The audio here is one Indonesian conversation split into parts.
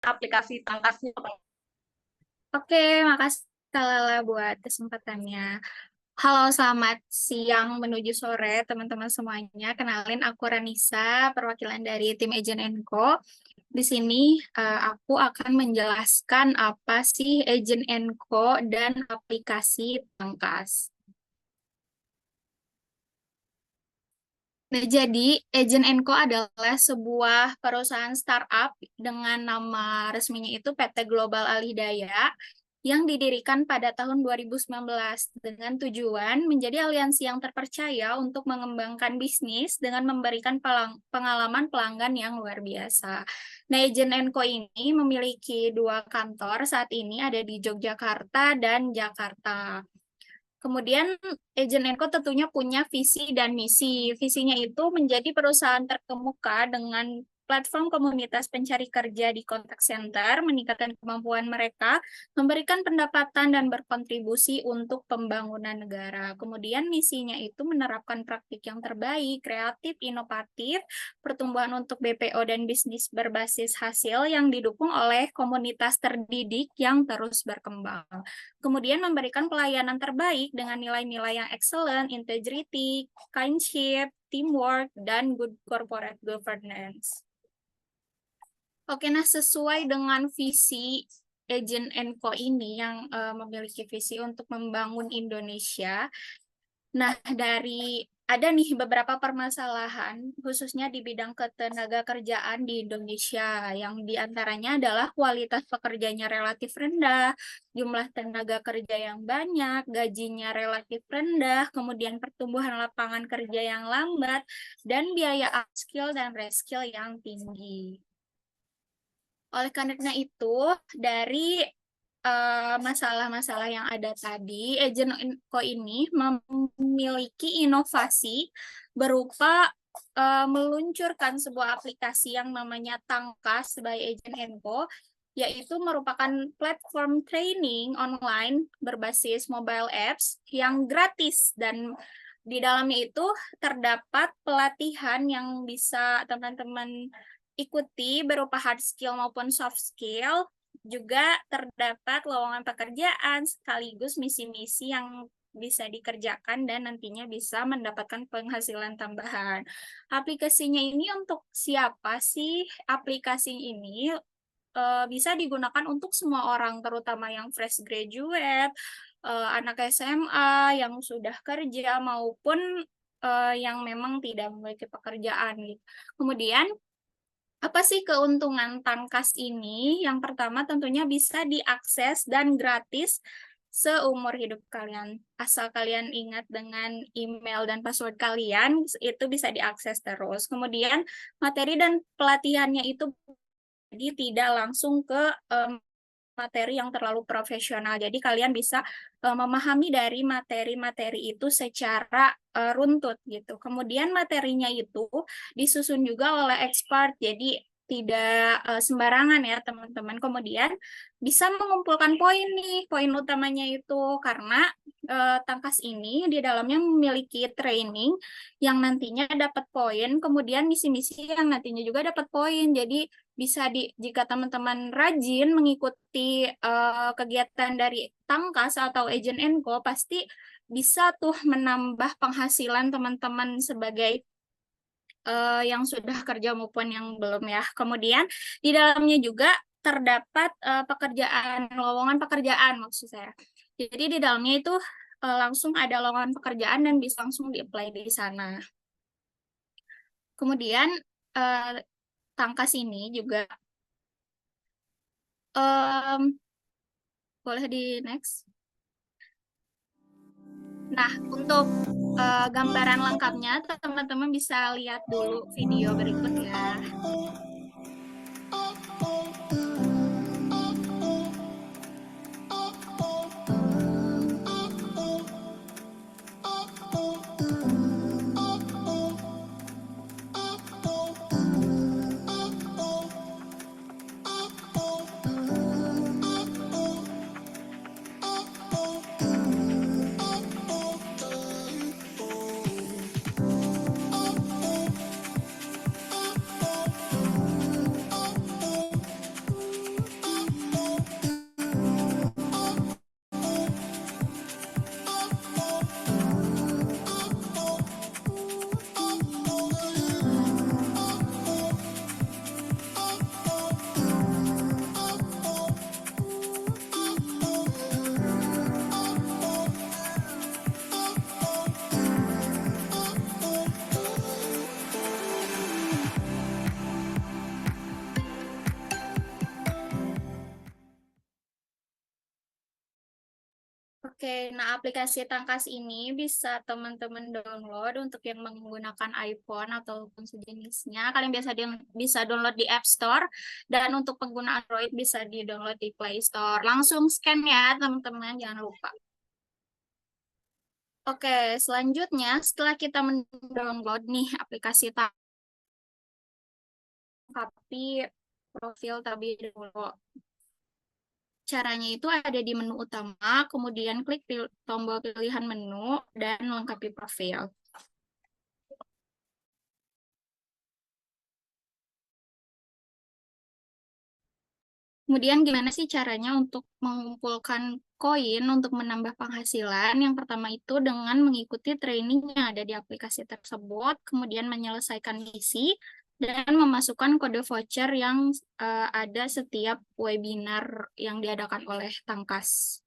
aplikasi Tangkasnya. Oke, makasih Kak Lala buat kesempatannya. Halo, selamat siang menuju sore teman-teman semuanya. Kenalin aku Ranisa, perwakilan dari tim Agent Co. Di sini aku akan menjelaskan apa sih Agent Co dan aplikasi Tangkas. Nah, jadi Agent Co adalah sebuah perusahaan startup dengan nama resminya itu PT Global Alhidayah yang didirikan pada tahun 2019 dengan tujuan menjadi aliansi yang terpercaya untuk mengembangkan bisnis dengan memberikan pengalaman pelanggan yang luar biasa. Nah, Agent Co ini memiliki dua kantor saat ini ada di Yogyakarta dan Jakarta. Kemudian Agent Co tentunya punya visi dan misi. Visinya itu menjadi perusahaan terkemuka dengan platform komunitas pencari kerja di contact center, meningkatkan kemampuan mereka, memberikan pendapatan dan berkontribusi untuk pembangunan negara. Kemudian misinya itu menerapkan praktik yang terbaik, kreatif, inovatif, pertumbuhan untuk BPO dan bisnis berbasis hasil yang didukung oleh komunitas terdidik yang terus berkembang. Kemudian memberikan pelayanan terbaik dengan nilai-nilai yang excellent, integrity, kindship, teamwork, dan good corporate governance. Oke, nah sesuai dengan visi Agent Co ini yang memiliki visi untuk membangun Indonesia. Nah, ada nih beberapa permasalahan, khususnya di bidang ketenaga kerjaan di Indonesia, yang diantaranya adalah kualitas pekerjanya relatif rendah, jumlah tenaga kerja yang banyak, gajinya relatif rendah, kemudian pertumbuhan lapangan kerja yang lambat, dan biaya upskill dan reskill yang tinggi. Oleh karena itu, dari masalah-masalah yang ada tadi, Agent Co ini memiliki inovasi berupa meluncurkan sebuah aplikasi yang namanya Tangkas by Agent Co, yaitu merupakan platform training online berbasis mobile apps yang gratis, dan di dalamnya itu terdapat pelatihan yang bisa teman-teman ikuti berupa hard skill maupun soft skill. Juga terdapat lowongan pekerjaan sekaligus misi-misi yang bisa dikerjakan dan nantinya bisa mendapatkan penghasilan tambahan. Aplikasinya ini untuk siapa sih? Aplikasi ini bisa digunakan untuk semua orang, terutama yang fresh graduate, anak SMA yang sudah kerja, maupun yang memang tidak memiliki pekerjaan gitu. Kemudian apa sih keuntungan Tangkas ini? Yang pertama tentunya bisa diakses dan gratis seumur hidup kalian. Asal kalian ingat dengan email dan password kalian, itu bisa diakses terus. Kemudian materi dan pelatihannya itu jadi tidak langsung ke materi yang terlalu profesional. Jadi kalian bisa memahami dari materi-materi itu secara runtut gitu. Kemudian materinya itu disusun juga oleh expert. Jadi tidak sembarangan ya teman-teman. Kemudian bisa mengumpulkan poin nih, poin utamanya itu karena Tangkas ini di dalamnya memiliki training yang nantinya dapat poin, kemudian misi-misi yang nantinya juga dapat poin. Jadi bisa jika teman-teman rajin mengikuti kegiatan dari Tangkas atau Agent Co, pasti bisa tuh menambah penghasilan teman-teman sebagai yang sudah kerja maupun yang belum ya. Kemudian di dalamnya juga terdapat lowongan pekerjaan maksud saya. Jadi di dalamnya itu langsung ada lowongan pekerjaan dan bisa langsung di-apply di sana. Kemudian Tangkas ini juga boleh di next. Nah, untuk gambaran lengkapnya, teman-teman bisa lihat dulu video berikut ya. Oke, nah aplikasi Tangkas ini bisa teman-teman download untuk yang menggunakan iPhone ataupun sejenisnya. Kalian bisa download di App Store, dan untuk pengguna Android bisa di-download di Play Store. Langsung scan ya teman-teman, jangan lupa. Oke, selanjutnya setelah kita mendownload nih aplikasi tapi profil terlebih dahulu. Caranya itu ada di menu utama, kemudian klik tombol pilihan menu, dan lengkapi profil. Kemudian gimana sih caranya untuk mengumpulkan koin untuk menambah penghasilan? Yang pertama itu dengan mengikuti training yang ada di aplikasi tersebut, kemudian menyelesaikan misi, dan memasukkan kode voucher yang ada setiap webinar yang diadakan oleh Tangkas.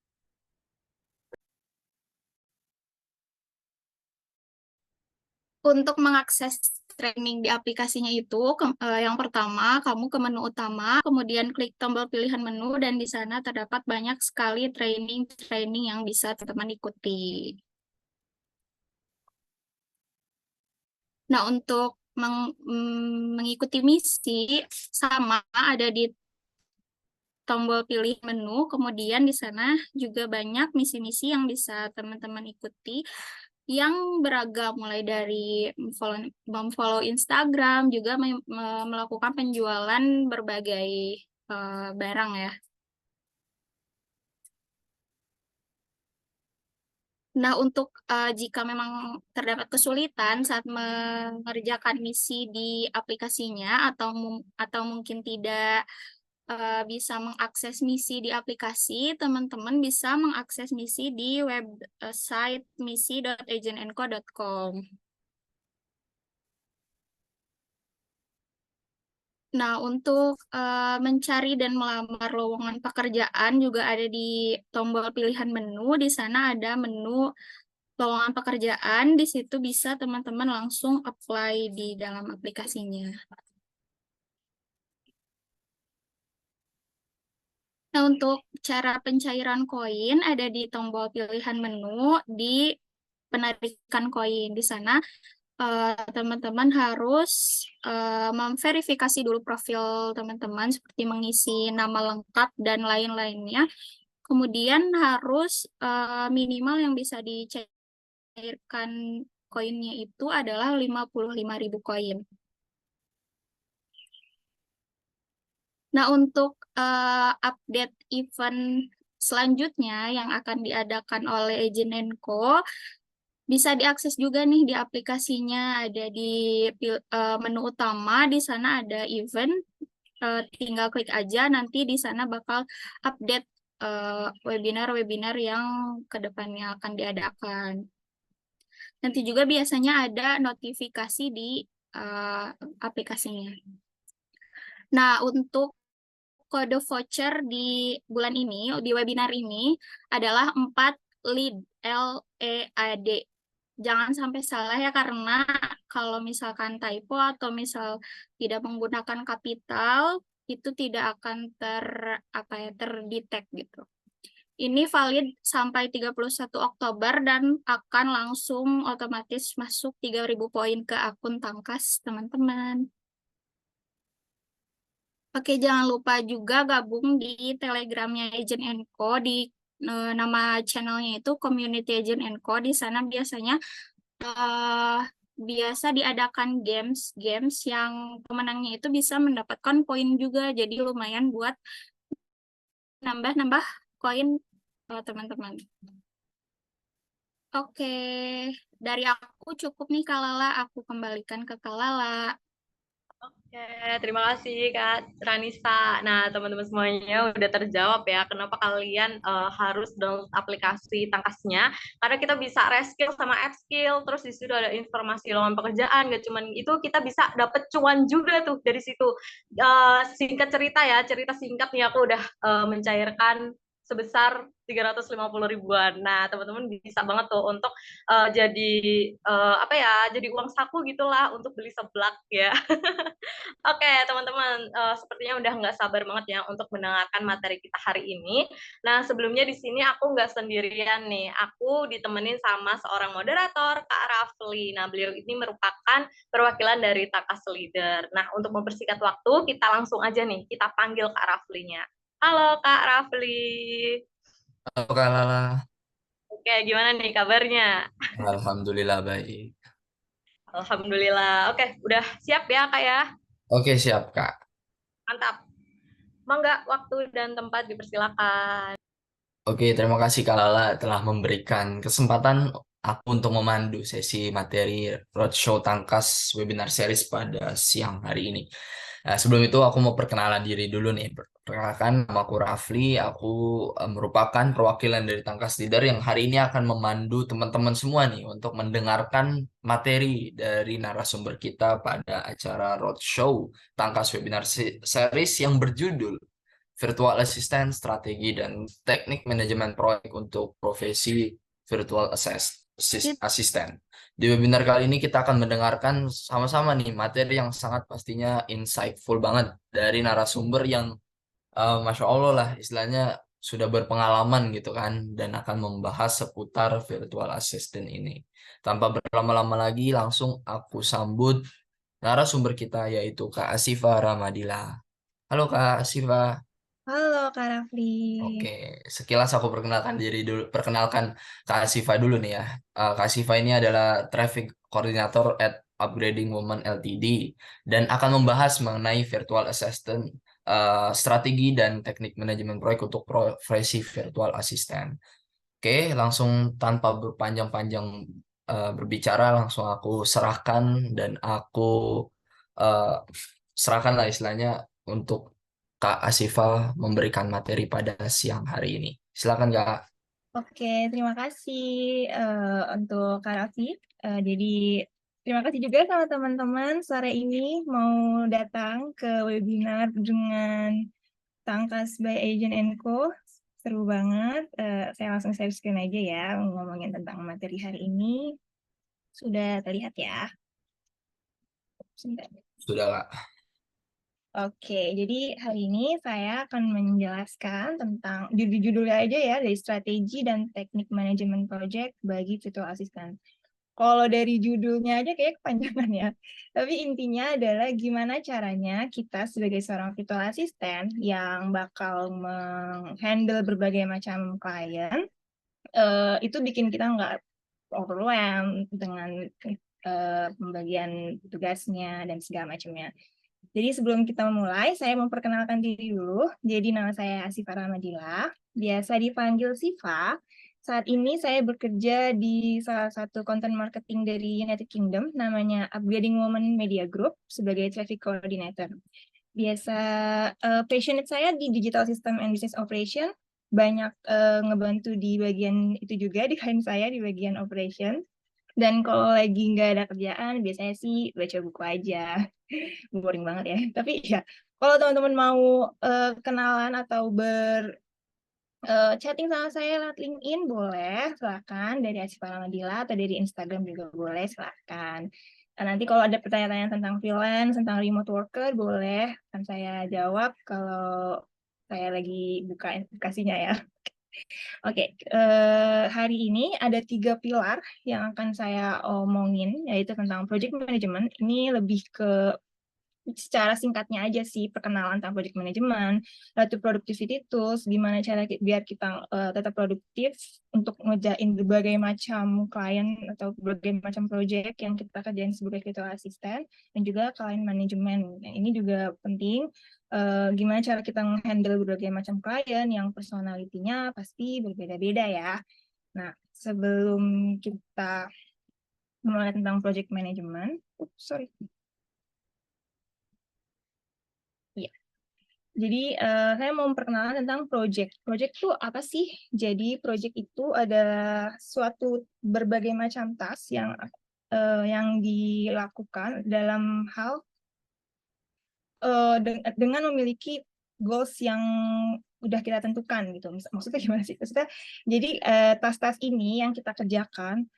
Untuk mengakses training di aplikasinya itu, yang pertama, kamu ke menu utama, kemudian klik tombol pilihan menu, dan di sana terdapat banyak sekali training-training yang bisa teman-teman ikuti. Nah, untuk mengikuti misi, sama ada di tombol pilih menu, kemudian di sana juga banyak misi-misi yang bisa teman-teman ikuti, yang beragam, mulai dari memfollow Instagram, juga melakukan penjualan berbagai barang ya. Nah, untuk jika memang terdapat kesulitan saat mengerjakan misi di aplikasinya, atau mungkin tidak bisa mengakses misi di aplikasi, teman-teman bisa mengakses misi di website misi.agentandco.com. Nah, untuk mencari dan melamar lowongan pekerjaan juga ada di tombol pilihan menu. Di sana ada menu lowongan pekerjaan. Di situ bisa teman-teman langsung apply di dalam aplikasinya. Nah, untuk cara pencairan koin ada di tombol pilihan menu di penarikan koin. Di sana teman-teman harus memverifikasi dulu profil teman-teman, seperti mengisi nama lengkap dan lain-lainnya. Kemudian harus minimal yang bisa dicairkan koinnya itu adalah 55.000 koin. Nah, untuk update event selanjutnya yang akan diadakan oleh Agent Co, bisa diakses juga nih di aplikasinya, ada di menu utama, di sana ada event, tinggal klik aja, nanti di sana bakal update webinar-webinar yang kedepannya akan diadakan. Nanti juga biasanya ada notifikasi di aplikasinya. Nah, untuk kode voucher di bulan ini, di webinar ini, adalah 4 lead, LEAD. Jangan sampai salah ya, karena kalau misalkan typo atau misal tidak menggunakan kapital, itu tidak akan terdetek gitu. Ini valid sampai 31 Oktober dan akan langsung otomatis masuk 3.000 poin ke akun Tangkas, teman-teman. Oke, jangan lupa juga gabung di Telegramnya Agent Co, di nama channelnya itu Community Agent Co. Di sana biasanya eh, biasa diadakan games yang pemenangnya itu bisa mendapatkan poin juga. Jadi lumayan buat nambah-nambah koin teman-teman. Oke, dari aku cukup nih Kak Lala. Aku kembalikan ke Kak Lala. Oke, terima kasih Kak Ranisa. Nah, teman-teman semuanya udah terjawab ya, kenapa kalian harus download aplikasi Tangkasnya. Karena kita bisa reskill sama upskill, terus di situ ada informasi lowongan pekerjaan, gak cuman itu, kita bisa dapet cuan juga tuh dari situ. Singkat cerita ya, cerita singkat nih, aku udah mencairkan sebesar 350 ribuan. Nah, teman-teman bisa banget tuh untuk jadi apa ya, jadi uang saku gitulah untuk beli seblak ya. Oke, teman-teman, sepertinya udah nggak sabar banget ya untuk mendengarkan materi kita hari ini. Nah, sebelumnya di sini aku nggak sendirian nih. Aku ditemenin sama seorang moderator, Kak Rafli. Nah, beliau ini merupakan perwakilan dari Takas Leader. Nah, untuk mempersingkat waktu, kita langsung aja nih, kita panggil Kak Raflinya. Halo, Kak Rafli. Halo Kak Lala, Oke, gimana nih kabarnya? Alhamdulillah baik. Alhamdulillah. Oke, udah siap ya, Kak ya? Oke siap Kak. Mantap. Mangga, waktu dan tempat dipersilakan. Oke terima kasih Kak Lala telah memberikan kesempatan aku untuk memandu sesi materi Roadshow Tangkas webinar series pada siang hari ini. Nah, sebelum itu aku mau perkenalan diri dulu nih. Perkenalkan nama aku Rafli, aku merupakan perwakilan dari Tangkas Leader yang hari ini akan memandu teman-teman semua nih untuk mendengarkan materi dari narasumber kita pada acara Roadshow Tangkas Webinar Series yang berjudul Virtual Assistant, Strategi dan Teknik Manajemen Proyek untuk Profesi Virtual Assistant. Di webinar kali ini kita akan mendengarkan sama-sama nih materi yang sangat pastinya insightful banget dari narasumber yang Masya Allah lah istilahnya sudah berpengalaman gitu kan dan akan membahas seputar virtual assistant ini. Tanpa berlama-lama lagi langsung aku sambut narasumber kita yaitu Kak Asifa Ramadila. Halo Kak Asifa. Halo Kak Rafli. Oke, sekilas aku perkenalkan Kak Asifa dulu nih ya. Kak Asifa ini adalah Traffic Coordinator at Upgrading Women Ltd dan akan membahas mengenai virtual assistant, strategi dan teknik manajemen proyek untuk profesi virtual assistant. Oke, langsung tanpa berpanjang-panjang berbicara, langsung aku serahkan dan aku eh, serahkan lah istilahnya untuk Kak Asifa memberikan materi pada siang hari ini. Silakan Kak. Oke, terima kasih untuk Kak Raffi. Jadi terima kasih juga sama teman-teman sore ini mau datang ke webinar dengan Tangkas by Agent Co. Seru banget. Saya langsung share screen aja ya ngomongin tentang materi hari ini. Sudah terlihat ya. Sebentar. Sudah Kak. Oke, jadi hari ini saya akan menjelaskan tentang judul-judulnya aja ya, dari strategi dan teknik manajemen project bagi virtual assistant. Kalau dari judulnya aja kayak kepanjangan ya. Tapi intinya adalah gimana caranya kita sebagai seorang virtual assistant yang bakal menghandle berbagai macam klien, itu bikin kita nggak overwhelmed dengan pembagian tugasnya dan segala macamnya. Jadi sebelum kita memulai, saya memperkenalkan diri dulu. Jadi nama saya Asifa Ramadila, biasa dipanggil Siva. Saat ini saya bekerja di salah satu content marketing dari United Kingdom, namanya Upgrading Women Media Group, sebagai traffic coordinator. Biasa passionate saya di digital system and business operation, banyak ngebantu di bagian itu juga di klien saya di bagian operation. Dan kalau lagi nggak ada kerjaan, biasanya sih baca buku aja. Boring banget ya. Tapi ya, kalau teman-teman mau kenalan atau chatting sama saya lewat LinkedIn, boleh, silakan. Dari Asifa Ramadila atau dari Instagram juga boleh, silakan. Nanti kalau ada pertanyaan-pertanyaan tentang freelance, tentang remote worker, boleh. Akan saya jawab kalau saya lagi buka aplikasinya ya. Oke, hari ini ada 3 pilar yang akan saya omongin, yaitu tentang project management. Ini lebih ke secara singkatnya aja sih, perkenalan tentang project management, lalu productivity tools, gimana cara biar kita tetap produktif untuk ngerjain berbagai macam klien atau berbagai macam project yang kita kerjain sebagai virtual assistant, dan juga klien manajemen. Nah, ini juga penting, gimana cara kita handle berbagai macam klien yang personalitinya pasti berbeda-beda ya. Nah, sebelum kita mulai tentang project management, sorry. Iya. Jadi saya mau memperkenalkan tentang project. Project itu apa sih? Jadi project itu adalah suatu berbagai macam task yang dilakukan dalam hal dengan memiliki goals yang udah kita tentukan gitu. Maksudnya gimana sih? Maksudnya jadi tas-tas ini yang kita kerjakan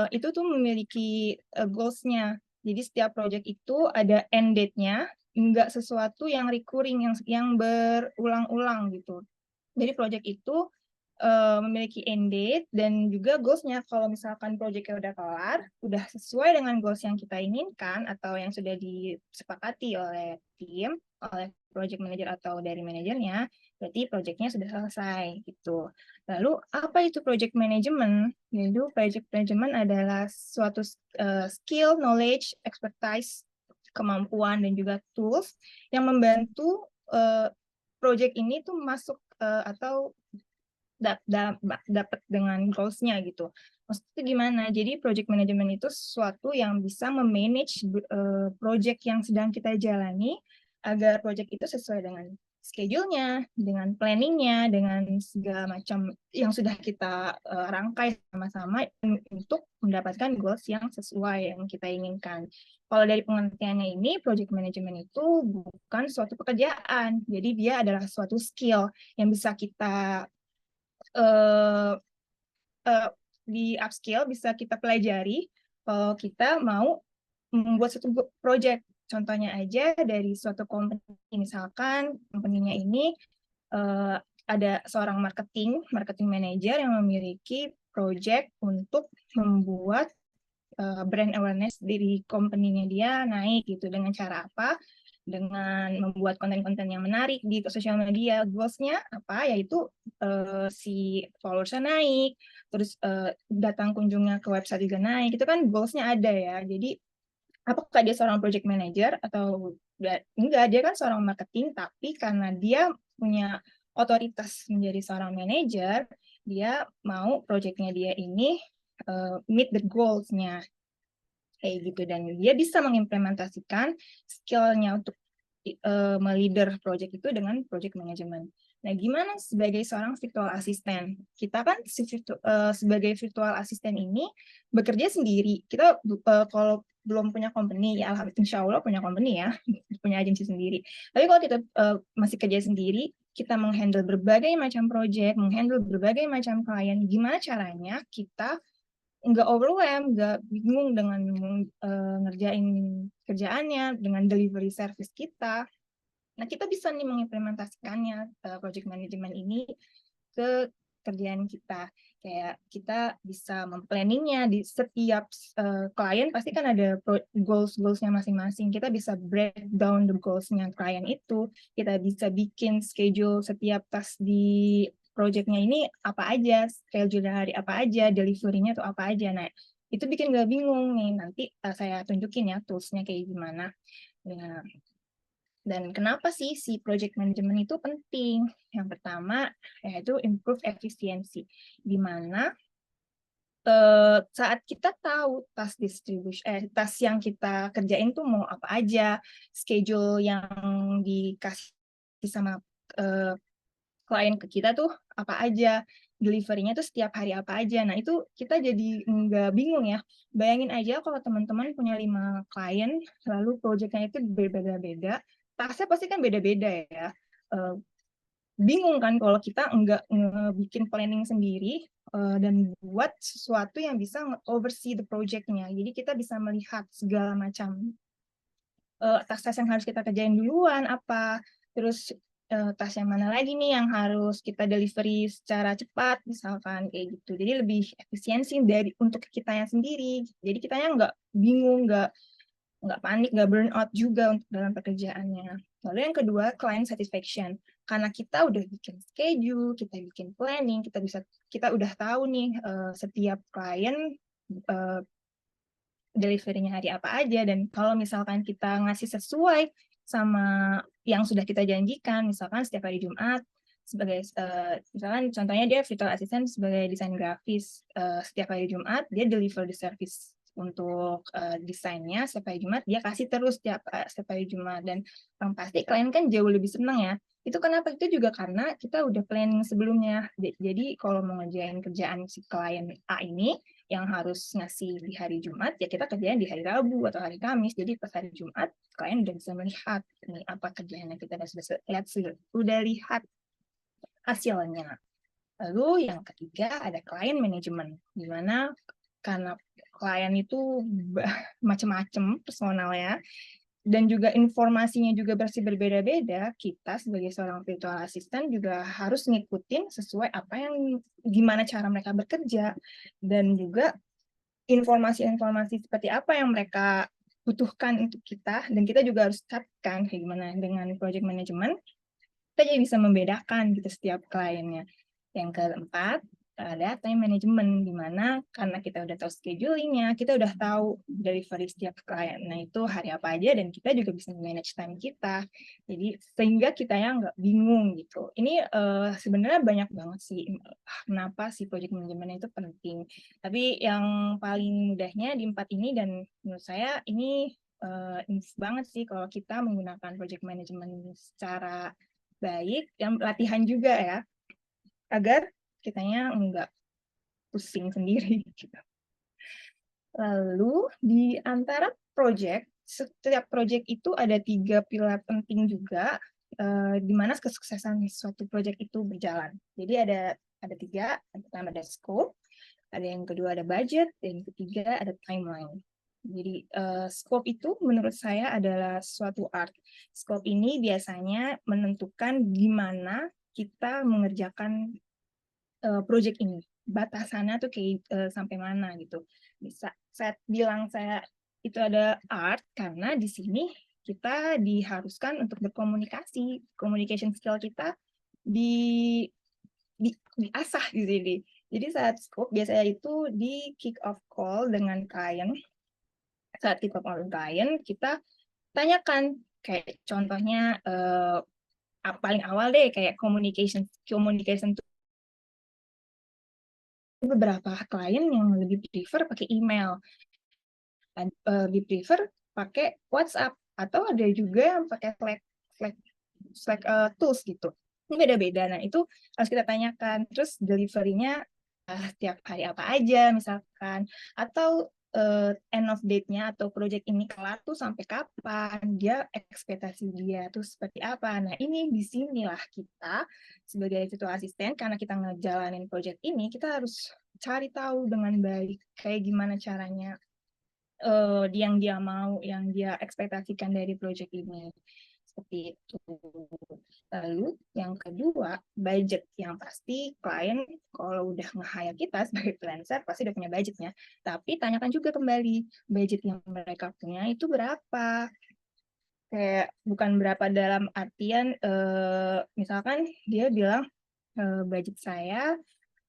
itu tuh memiliki goals-nya. Jadi setiap project itu ada end date-nya, nggak sesuatu yang recurring, yang berulang-ulang gitu. Jadi project itu memiliki end date dan juga goals-nya. Kalau misalkan project-nya udah kelar, udah sesuai dengan goals yang kita inginkan atau yang sudah disepakati oleh tim, oleh project manager atau dari manajernya, berarti project-nya sudah selesai gitu. Lalu apa itu project management? Yaitu project management adalah suatu skill, knowledge, expertise, kemampuan dan juga tools yang membantu project ini tuh masuk atau dapat dengan goals-nya gitu. Maksudnya gimana? Jadi project management itu sesuatu yang bisa memanage project yang sedang kita jalani agar project itu sesuai dengan schedule-nya, dengan planning-nya, dengan segala macam yang sudah kita rangkai sama-sama untuk mendapatkan goals yang sesuai yang kita inginkan. Kalau dari pengertiannya ini, project management itu bukan suatu pekerjaan. Jadi dia adalah suatu skill yang bisa kita uh, di upskill, bisa kita pelajari kalau kita mau membuat satu project. Contohnya aja dari suatu company, misalkan company-nya ini ada seorang marketing manager yang memiliki project untuk membuat brand awareness dari company-nya dia naik gitu. Dengan cara apa? Dengan membuat konten-konten yang menarik di sosial media. Goals-nya apa? Yaitu si followers-nya naik, terus datang kunjungnya ke website juga naik. Itu kan goals-nya ada ya. Jadi apakah dia seorang project manager atau enggak, dia kan seorang marketing, tapi karena dia punya otoritas menjadi seorang manager, dia mau project-nya dia ini meet the goals-nya kayak gitu, dan dia bisa mengimplementasikan skill-nya untuk meleader project itu dengan project management. Nah, gimana sebagai seorang virtual assistant? Kita kan sebagai virtual assistant ini bekerja sendiri. Kita kalau belum punya company, ya insya Allah punya company ya, punya agensi sendiri. Tapi kalau kita masih kerja sendiri, kita menghandle berbagai macam project, menghandle berbagai macam klien. Gimana caranya kita nggak overwhelm, nggak bingung dengan ngerjain kerjaannya, dengan delivery service kita. Nah, kita bisa nih mengimplementasikannya, project management ini ke kerjaan kita. Kayak kita bisa memplanningnya di setiap klien, pasti kan ada goals-goalsnya masing-masing. Kita bisa breakdown the goals-nya klien itu. Kita bisa bikin schedule setiap task di project-nya ini apa aja, schedule hari apa aja, delivery-nya tuh apa aja. Nah, itu bikin nggak bingung nih. Nanti saya tunjukin ya tools-nya kayak gimana. Nah, dan kenapa sih si project management itu penting? Yang pertama, yaitu improve efisiensi. Di mana saat kita tahu task distribution, task yang kita kerjain tuh mau apa aja, schedule yang dikasih sama klien ke kita tuh apa aja, delivery-nya tuh setiap hari apa aja. Nah, itu kita jadi nggak bingung ya. Bayangin aja kalau teman-teman punya 5 klien, lalu project-nya itu berbeda-beda, tasnya pasti kan beda-beda ya. Bingung kan kalau kita nggak bikin planning sendiri dan buat sesuatu yang bisa oversee the project-nya. Jadi kita bisa melihat segala macam tas-tas yang harus kita kerjain duluan apa, terus tas yang mana lagi nih yang harus kita delivery secara cepat misalkan kayak gitu. Jadi lebih efisiensi dari untuk kitanya sendiri. Jadi kitanya nggak bingung, nggak panik, nggak burn out juga untuk dalam pekerjaannya. Lalu yang kedua, client satisfaction. Karena kita udah bikin schedule, kita bikin planning, kita udah tahu nih setiap klien delivery-nya hari apa aja, dan kalau misalkan kita ngasih sesuai sama yang sudah kita janjikan, misalkan setiap hari Jumat sebagai misalkan contohnya dia virtual assistant sebagai desain grafis, setiap hari Jumat dia deliver the service untuk desainnya, setiap hari Jumat dia kasih terus setiap hari Jumat, dan yang pasti klien kan jauh lebih senang ya. Itu kenapa? Itu juga karena kita udah planning sebelumnya. Jadi kalau mau ngerjain kerjaan si klien A ini yang harus ngasih di hari Jumat, ya kita kerjain di hari Rabu atau hari Kamis. Jadi pas hari Jumat, klien udah bisa melihat nih apa kerjaan yang kita sudah lihat hasilnya. Lalu yang ketiga ada client management, di mana karena klien itu macam-macam personalnya, dan juga informasinya juga berbeda-beda, kita sebagai seorang virtual assistant juga harus ngikutin sesuai apa yang gimana cara mereka bekerja, dan juga informasi-informasi seperti apa yang mereka butuhkan untuk kita, dan kita juga harus chatkan kayak gimana dengan project management, kita jadi bisa membedakan gitu setiap kliennya. Yang keempat, ada time management, di mana karena kita udah tahu schedulingnya, kita udah tahu delivery setiap klien. Nah, itu hari apa aja, dan kita juga bisa manage time kita. Jadi, sehingga kita yang nggak bingung gitu. Ini sebenarnya banyak banget sih kenapa si project management itu penting. Tapi yang paling mudahnya di 4 ini, dan menurut saya ini banget sih kalau kita menggunakan project management secara baik, yang latihan juga ya, agar kitanya enggak pusing sendiri gitu. Lalu di antara project, setiap project itu ada 3 pilar penting juga, di mana kesuksesan suatu project itu berjalan. Jadi ada 3, yang pertama ada scope, ada yang kedua ada budget, dan yang ketiga ada timeline. Jadi scope itu menurut saya adalah suatu art. Scope ini biasanya menentukan gimana kita mengerjakan project ini, batasannya tuh kayak sampai mana gitu. Bisa saya bilang saya itu ada art karena di sini kita diharuskan untuk berkomunikasi, communication skill kita di diasah di sini. Jadi saat scope biasanya itu di kick off call dengan klien. Saat kick off call dengan klien, kita tanyakan kayak contohnya paling awal deh kayak communication beberapa klien yang lebih prefer pakai email, lebih prefer pakai WhatsApp, atau ada juga yang pakai Slack tools gitu. Ini beda-beda. Nah, itu harus kita tanyakan. Terus delivery-nya setiap hari apa aja misalkan, atau end of date-nya atau project ini kelar tuh sampai kapan, dia ekspektasi dia tuh seperti apa. Nah, ini di sinilah kita sebagai virtual assistant, karena kita ngejalanin project ini, kita harus cari tahu dengan baik kayak gimana caranya yang dia mau, yang dia ekspektasikan dari project ini. Seperti itu. Lalu yang kedua, budget. Yang pasti klien kalau udah nge-hire kita sebagai freelancer pasti udah punya budgetnya. Tapi tanyakan juga kembali, budget yang mereka punya itu berapa? Kayak bukan berapa dalam artian, misalkan dia bilang, budget saya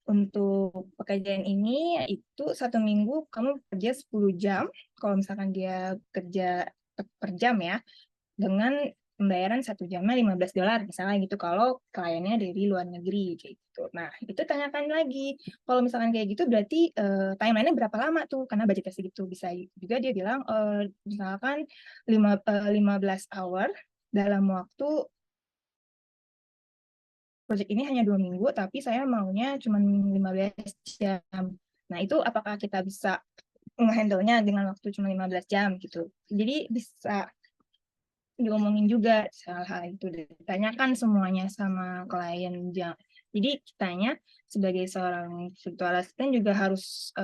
untuk pekerjaan ini itu 1 minggu kamu kerja 10 jam, kalau misalkan dia kerja per jam ya, dengan pembayaran 1 jamnya $15 misalnya gitu, kalau kliennya dari luar negeri kayak gitu. Nah, itu tanyakan lagi. Kalau misalkan kayak gitu berarti timeline-nya berapa lama tuh? Karena budgetnya segitu. Bisa juga dia bilang misalkan 15 hour dalam waktu project ini hanya 2 minggu, tapi saya maunya cuma 15 jam. Nah, itu apakah kita bisa nge-handle-nya dengan waktu cuma 15 jam gitu. Jadi bisa diomongin juga hal-hal itu, ditanyakan semuanya sama klien. Jadi kitanya sebagai seorang virtual assistant juga harus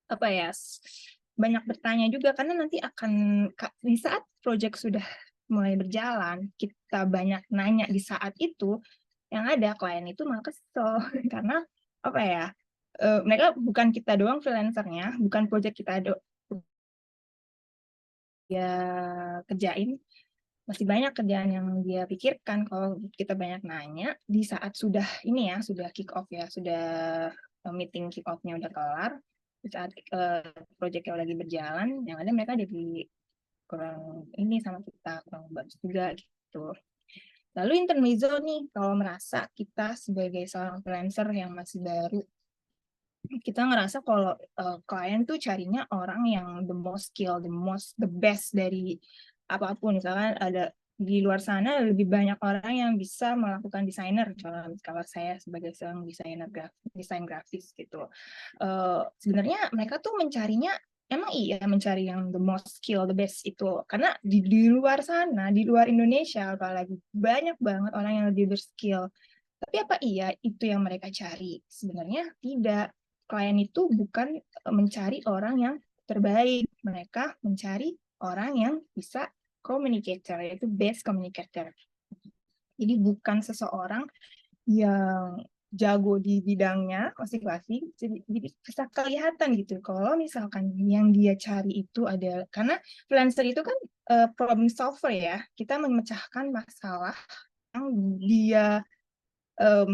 apa ya, banyak bertanya juga, karena nanti akan di saat project sudah mulai berjalan, kita banyak nanya di saat itu, yang ada klien itu malah kesel karena apa ya, mereka bukan kita doang freelancernya, bukan project kita dia kerjain, masih banyak kerjaan yang dia pikirkan. Kalau kita banyak nanya di saat sudah ini ya, sudah kick off ya, sudah meeting kick off-nya udah kelar, di saat project-nya lagi berjalan, yang ada mereka jadi kurang ini sama kita, kurang bagus juga gitu. Lalu intermezzo nih, kalau merasa kita sebagai seorang freelancer yang masih baru, kita ngerasa kalau klien tuh carinya orang yang the most skill, the best dari apapun. Misalkan ada di luar sana lebih banyak orang yang bisa melakukan desainer, kalau saya sebagai seorang desain grafis gitu. Sebenarnya mereka tuh mencarinya, emang iya mencari yang the most skill, the best itu, karena di luar sana, di luar Indonesia apalagi, banyak banget orang yang lebih berskill Tapi apa iya itu yang mereka cari? Sebenarnya tidak. Klien itu bukan mencari orang yang terbaik. Mereka mencari orang yang bisa communicator, yaitu best communicator. Jadi bukan seseorang yang jago di bidangnya masing-masing, jadi bisa kelihatan gitu kalau misalkan yang dia cari itu adalah, karena freelancer itu kan problem solver ya, kita memecahkan masalah yang dia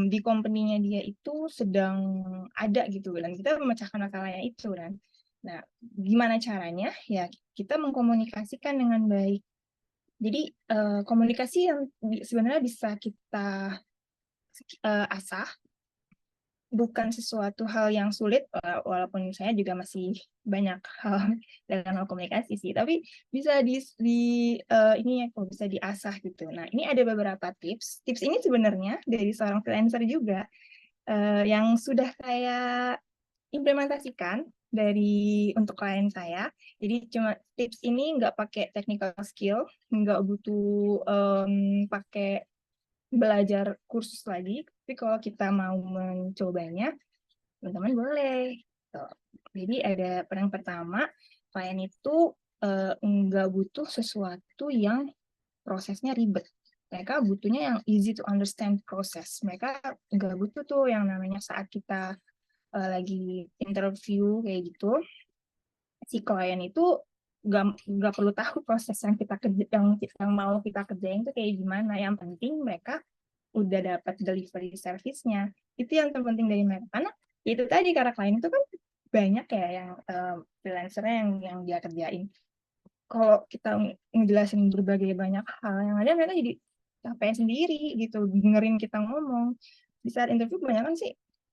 di company-nya dia itu sedang ada gitu, dan kita memecahkan masalahnya itu kan. Nah, gimana caranya? Ya kita mengkomunikasikan dengan baik. Jadi komunikasi yang sebenarnya bisa kita asah, bukan sesuatu hal yang sulit, walaupun saya juga masih banyak hal dalam hal komunikasi sih, tapi bisa ini ya, kok bisa diasah gitu. Nah, ini ada beberapa tips. Tips ini sebenarnya dari seorang freelancer juga, yang sudah saya implementasikan untuk klien saya. Jadi cuma tips ini nggak pakai technical skill, nggak butuh pakai belajar kursus lagi, tapi kalau kita mau mencobanya, teman-teman boleh. Jadi ada yang pertama, klien itu nggak butuh sesuatu yang prosesnya ribet. Mereka butuhnya yang easy to understand proses. Mereka nggak butuh tuh yang namanya saat kita lagi interview kayak gitu, si klien itu nggak perlu tahu proses yang kita kerja, yang mau kita kerjain itu kayak gimana. Yang penting mereka udah dapat delivery service-nya. Itu yang terpenting dari mereka. Karena itu tadi, karena klien itu kan banyak ya yang freelancer-nya yang dia kerjain. Kalau kita ngejelasin berbagai banyak hal yang ada, mereka jadi capek sendiri gitu, dengerin kita ngomong. Di saat interview kebanyakan sih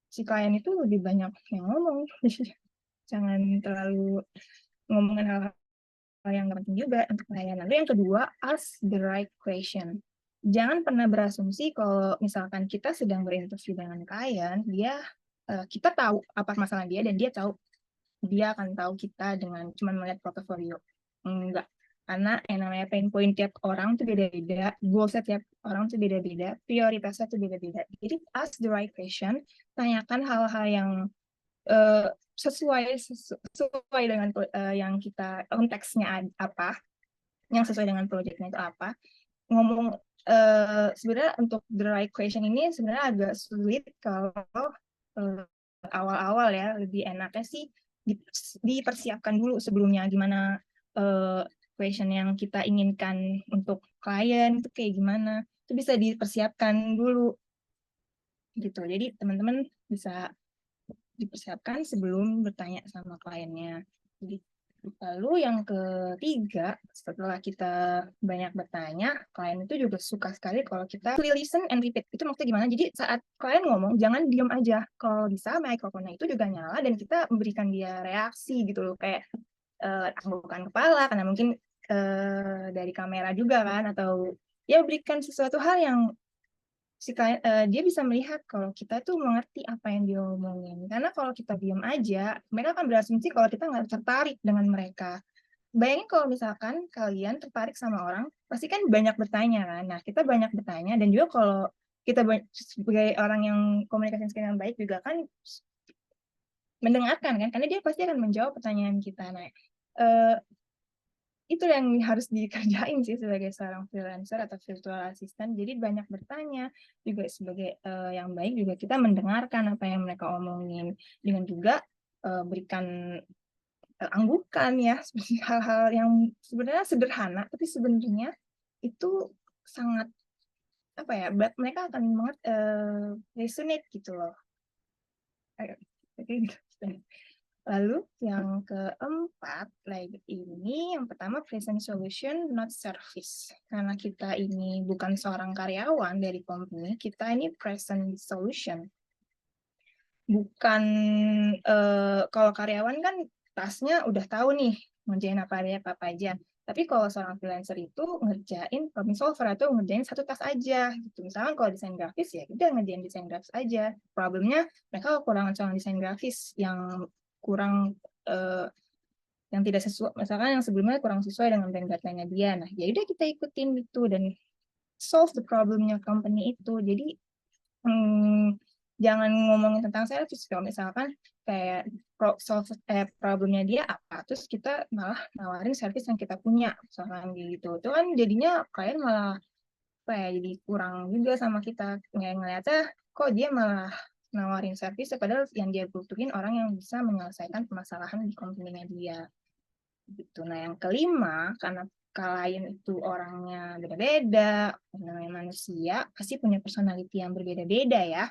si klien itu lebih banyak yang ngomong. Jangan terlalu ngomongin hal-hal yang penting juga untuk klien. Lalu yang kedua, ask the right question. Jangan pernah berasumsi kalau misalkan kita sedang berinterview dengan klien, kita tahu apa masalah dia dan dia akan tahu kita dengan cuma melihat portofolio. Enggak. Karena yang namanya pain point tiap orang itu beda-beda, goalsnya tiap orang itu beda-beda, prioritasnya itu beda-beda. Jadi ask the right question, tanyakan hal-hal yang sesuai dengan yang kita konteksnya apa, yang sesuai dengan proyeknya itu apa. Ngomong sebenarnya untuk the right question ini sebenarnya agak sulit kalau awal-awal ya. Lebih enaknya sih dipersiapkan dulu sebelumnya, gimana question yang kita inginkan untuk klien itu kayak gimana, itu bisa dipersiapkan dulu gitu. Jadi teman-teman bisa dipersiapkan sebelum bertanya sama kliennya. Jadi, lalu yang ketiga, setelah kita banyak bertanya, klien itu juga suka sekali kalau kita listen and repeat. Itu maksudnya gimana? Jadi saat klien ngomong, jangan diam aja. Kalau bisa, mikrofonnya itu juga nyala dan kita memberikan dia reaksi gitu loh. Kayak anggukan kepala, karena mungkin dari kamera juga kan, atau ya berikan sesuatu hal yang dia bisa melihat kalau kita tuh mengerti apa yang dia omongin. Karena kalau kita diam aja, mereka akan berasumsi kalau kita nggak tertarik dengan mereka. Bayangin kalau misalkan kalian tertarik sama orang, pasti kan banyak bertanya kan. Nah, kita banyak bertanya, dan juga kalau kita sebagai orang yang komunikasi dengan baik juga kan mendengarkan kan, karena dia pasti akan menjawab pertanyaan kita. Nah, itu yang harus dikerjain sih sebagai seorang freelancer atau virtual assistant. Jadi banyak bertanya, juga sebagai yang baik juga kita mendengarkan apa yang mereka omongin, dengan juga berikan anggukan ya, seperti hal-hal yang sebenarnya sederhana, tapi sebenarnya itu sangat apa ya, mereka akan banget resonate gitu loh. Lalu yang keempat lagi ini, yang pertama present solution not service. Karena kita ini bukan seorang karyawan dari company, kita ini present solution. Bukan kalau karyawan kan tasnya udah tahu nih ngerjain apa aja. Tapi kalau seorang freelancer itu ngerjain problem solver atau ngerjain satu tas aja gitu. Misalkan kalau desain grafis ya udah ngerjain desain grafis aja. Problemnya mereka kekurangan seorang desain grafis yang kurang yang tidak sesuai, misalkan yang sebelumnya kurang sesuai dengan brand guideline-nya dia. Nah, ya udah kita ikutin itu dan solve the problemnya company itu. Jadi jangan ngomongin tentang service. Kalau misalkan kayak problemnya dia apa, terus kita malah nawarin service yang kita punya, misalkan gitu. Itu kan jadinya klien malah jadi kurang juga sama kita, ngeliatnya kok dia malah nawarin service padahal yang dia butuhin orang yang bisa menyelesaikan permasalahan di company-nya dia gitu. Nah, yang kelima, karena klien itu orangnya beda-beda, namanya manusia pasti punya personality yang berbeda-beda ya.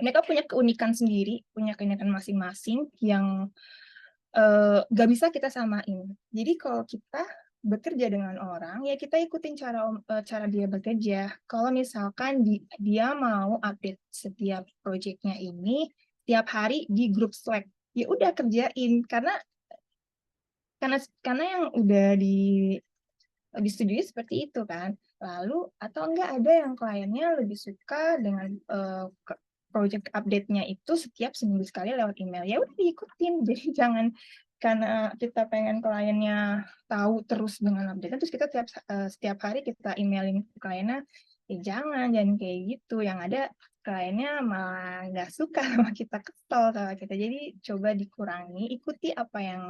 Mereka punya keunikan sendiri, punya keunikan masing-masing yang gak bisa kita samain. Jadi kalau kita bekerja dengan orang, ya kita ikutin cara dia bekerja. Kalau misalkan dia mau update setiap proyeknya ini tiap hari di grup Slack, ya udah kerjain karena yang udah disetujui seperti itu kan. Lalu atau enggak ada yang kliennya lebih suka dengan project update-nya itu setiap seminggu sekali lewat email, ya udah diikutin. Jadi jangan karena kita pengen kliennya tahu terus dengan update terus kita setiap hari kita emailin kliennya, ya jangan kayak gitu. Yang ada kliennya malah nggak suka sama kita, kesel sama kita. Jadi coba dikurangi, ikuti apa yang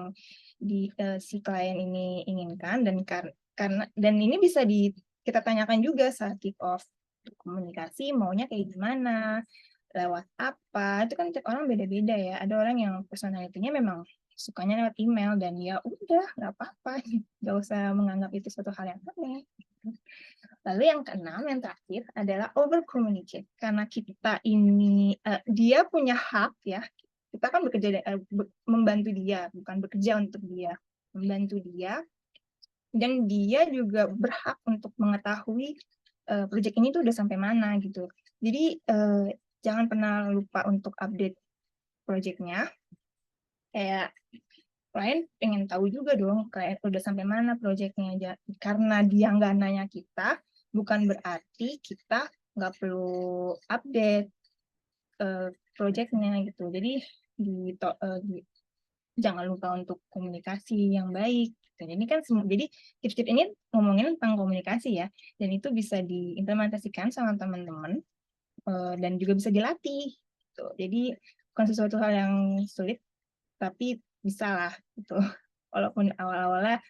si klien ini inginkan, dan ini bisa kita tanyakan juga saat kick off komunikasi, maunya kayak gimana, lewat apa. Itu kan tiap orang beda-beda ya. Ada orang yang personality-nya memang sukanya lewat email, dan ya udah nggak apa-apa, nggak usah menganggap itu suatu hal yang aneh. Lalu yang keenam, yang terakhir adalah over communicate. Karena kita ini dia punya hak ya, kita kan membantu dia, bukan bekerja untuk dia, membantu dia, dan dia juga berhak untuk mengetahui proyek ini tuh udah sampai mana gitu. Jadi jangan pernah lupa untuk update proyeknya. Kayak klien pengen tahu juga dong klien udah sampai mana proyeknya. Karena dia nggak nanya kita, bukan berarti kita nggak perlu update proyeknya gitu. Jadi jangan lupa untuk komunikasi yang baik. Jadi kan jadi tips-tips ini ngomongin tentang komunikasi ya, dan itu bisa diimplementasikan sama teman-teman dan juga bisa dilatih. Gitu. Jadi bukan sesuatu hal yang sulit, tapi bisa lah gitu. Walaupun awal-awalnya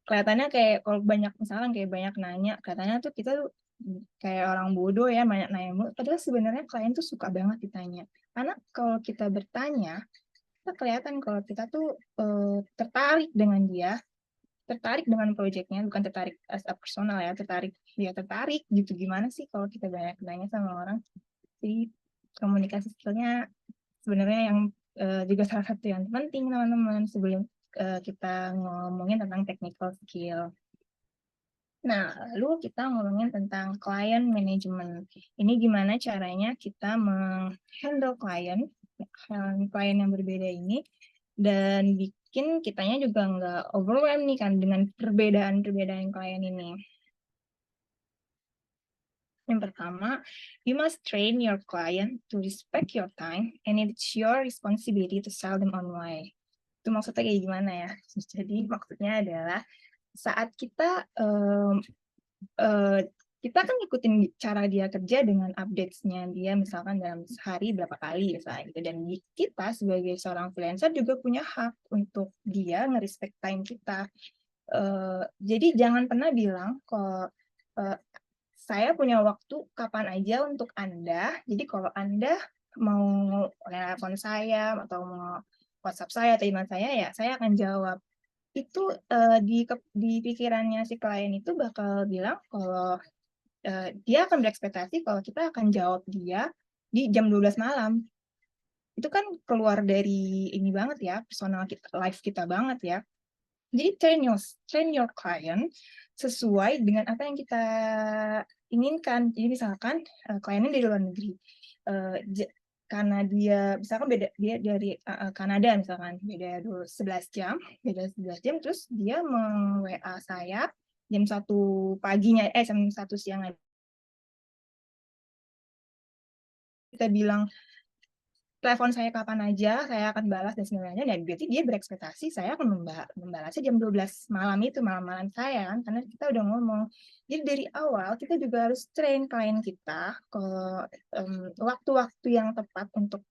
kelihatannya kayak kalau banyak misalkan kayak banyak nanya, kelihatannya tuh kita tuh kayak orang bodoh ya, banyak nanya. Padahal sebenarnya klien tuh suka banget ditanya. Karena kalau kita bertanya, kita kelihatan kalau kita tuh tertarik dengan dia, tertarik dengan proyeknya, bukan tertarik as a personal ya, tertarik gitu. Gimana sih kalau kita banyak nanya sama orang. Jadi komunikasi skillnya sebenarnya yang juga salah satu yang penting teman-teman sebelum kita ngomongin tentang technical skill. Nah, lalu kita ngomongin tentang client management. Ini gimana caranya kita menghandle klien yang berbeda ini, dan bikin kitanya juga nggak overwhelmed nih kan dengan perbedaan-perbedaan klien ini. Yang pertama, you must train your client to respect your time, and it's your responsibility to sell them on why. Itu maksudnya kayak gimana ya? Jadi maksudnya adalah saat kita kita kan ngikutin cara dia kerja dengan updates-nya dia, misalkan dalam sehari berapa kali misalnya gitu. Dan kita sebagai seorang freelancer juga punya hak untuk dia nge-respect time kita. Jadi jangan pernah bilang kalau saya punya waktu kapan aja untuk Anda. Jadi kalau Anda mau telepon saya atau mau WhatsApp saya atau email saya, ya saya akan jawab. Itu di pikirannya si klien itu bakal bilang kalau dia akan berekspektasi kalau kita akan jawab dia di jam 12 malam. Itu kan keluar dari ini banget ya, personal kita, live kita banget ya. Jadi train your client sesuai dengan apa yang kita inginkan. Jadi misalkan kliennya dari luar negeri, karena dia misalkan dia dari Kanada misalkan, beda 11 jam, terus dia meng-WA saya jam 1 paginya, jam 1 siang. Kita bilang telepon saya kapan aja, saya akan balas dan sebenarnya, dan berarti dia berekspektasi saya akan membalasnya jam 12 malam itu, malam-malam saya kan, karena kita udah ngomong. Jadi dari awal kita juga harus train klien kita ke waktu-waktu yang tepat untuk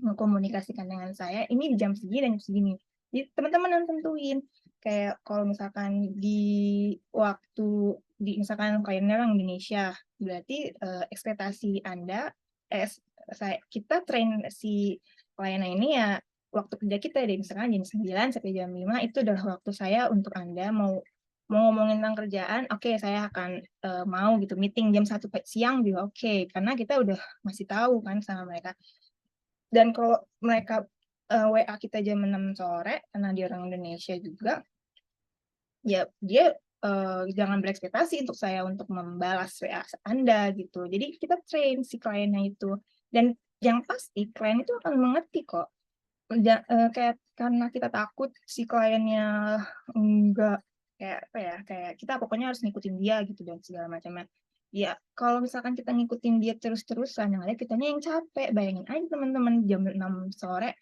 mengkomunikasikan dengan saya, ini di jam segini dan jam segini. Jadi teman-teman yang tentuin, kayak kalau misalkan di waktu, misalkan kliennya orang Indonesia, berarti ekspektasi Anda, kita train si kliennya ini ya, waktu kerja kita dari misalkan jam 9 sampai jam 5 itu adalah waktu saya untuk Anda mau ngomongin tentang kerjaan, oke, saya akan mau gitu, meeting jam 1 siang juga oke, karena kita udah masih tahu kan sama mereka. Dan kalau mereka WA kita jam 6 sore, karena dia orang Indonesia juga, ya dia jangan berekspektasi untuk saya untuk membalas WA Anda gitu. Jadi kita train si kliennya itu. Dan yang pasti klien itu akan mengerti kok. Kayak karena kita takut si kliennya enggak, kayak apa ya, kayak kita pokoknya harus ngikutin dia gitu dan segala macamnya. Ya, kalau misalkan kita ngikutin dia terus-terusan, yang ada kitanya yang capek. Bayangin aja teman-teman jam 6 sore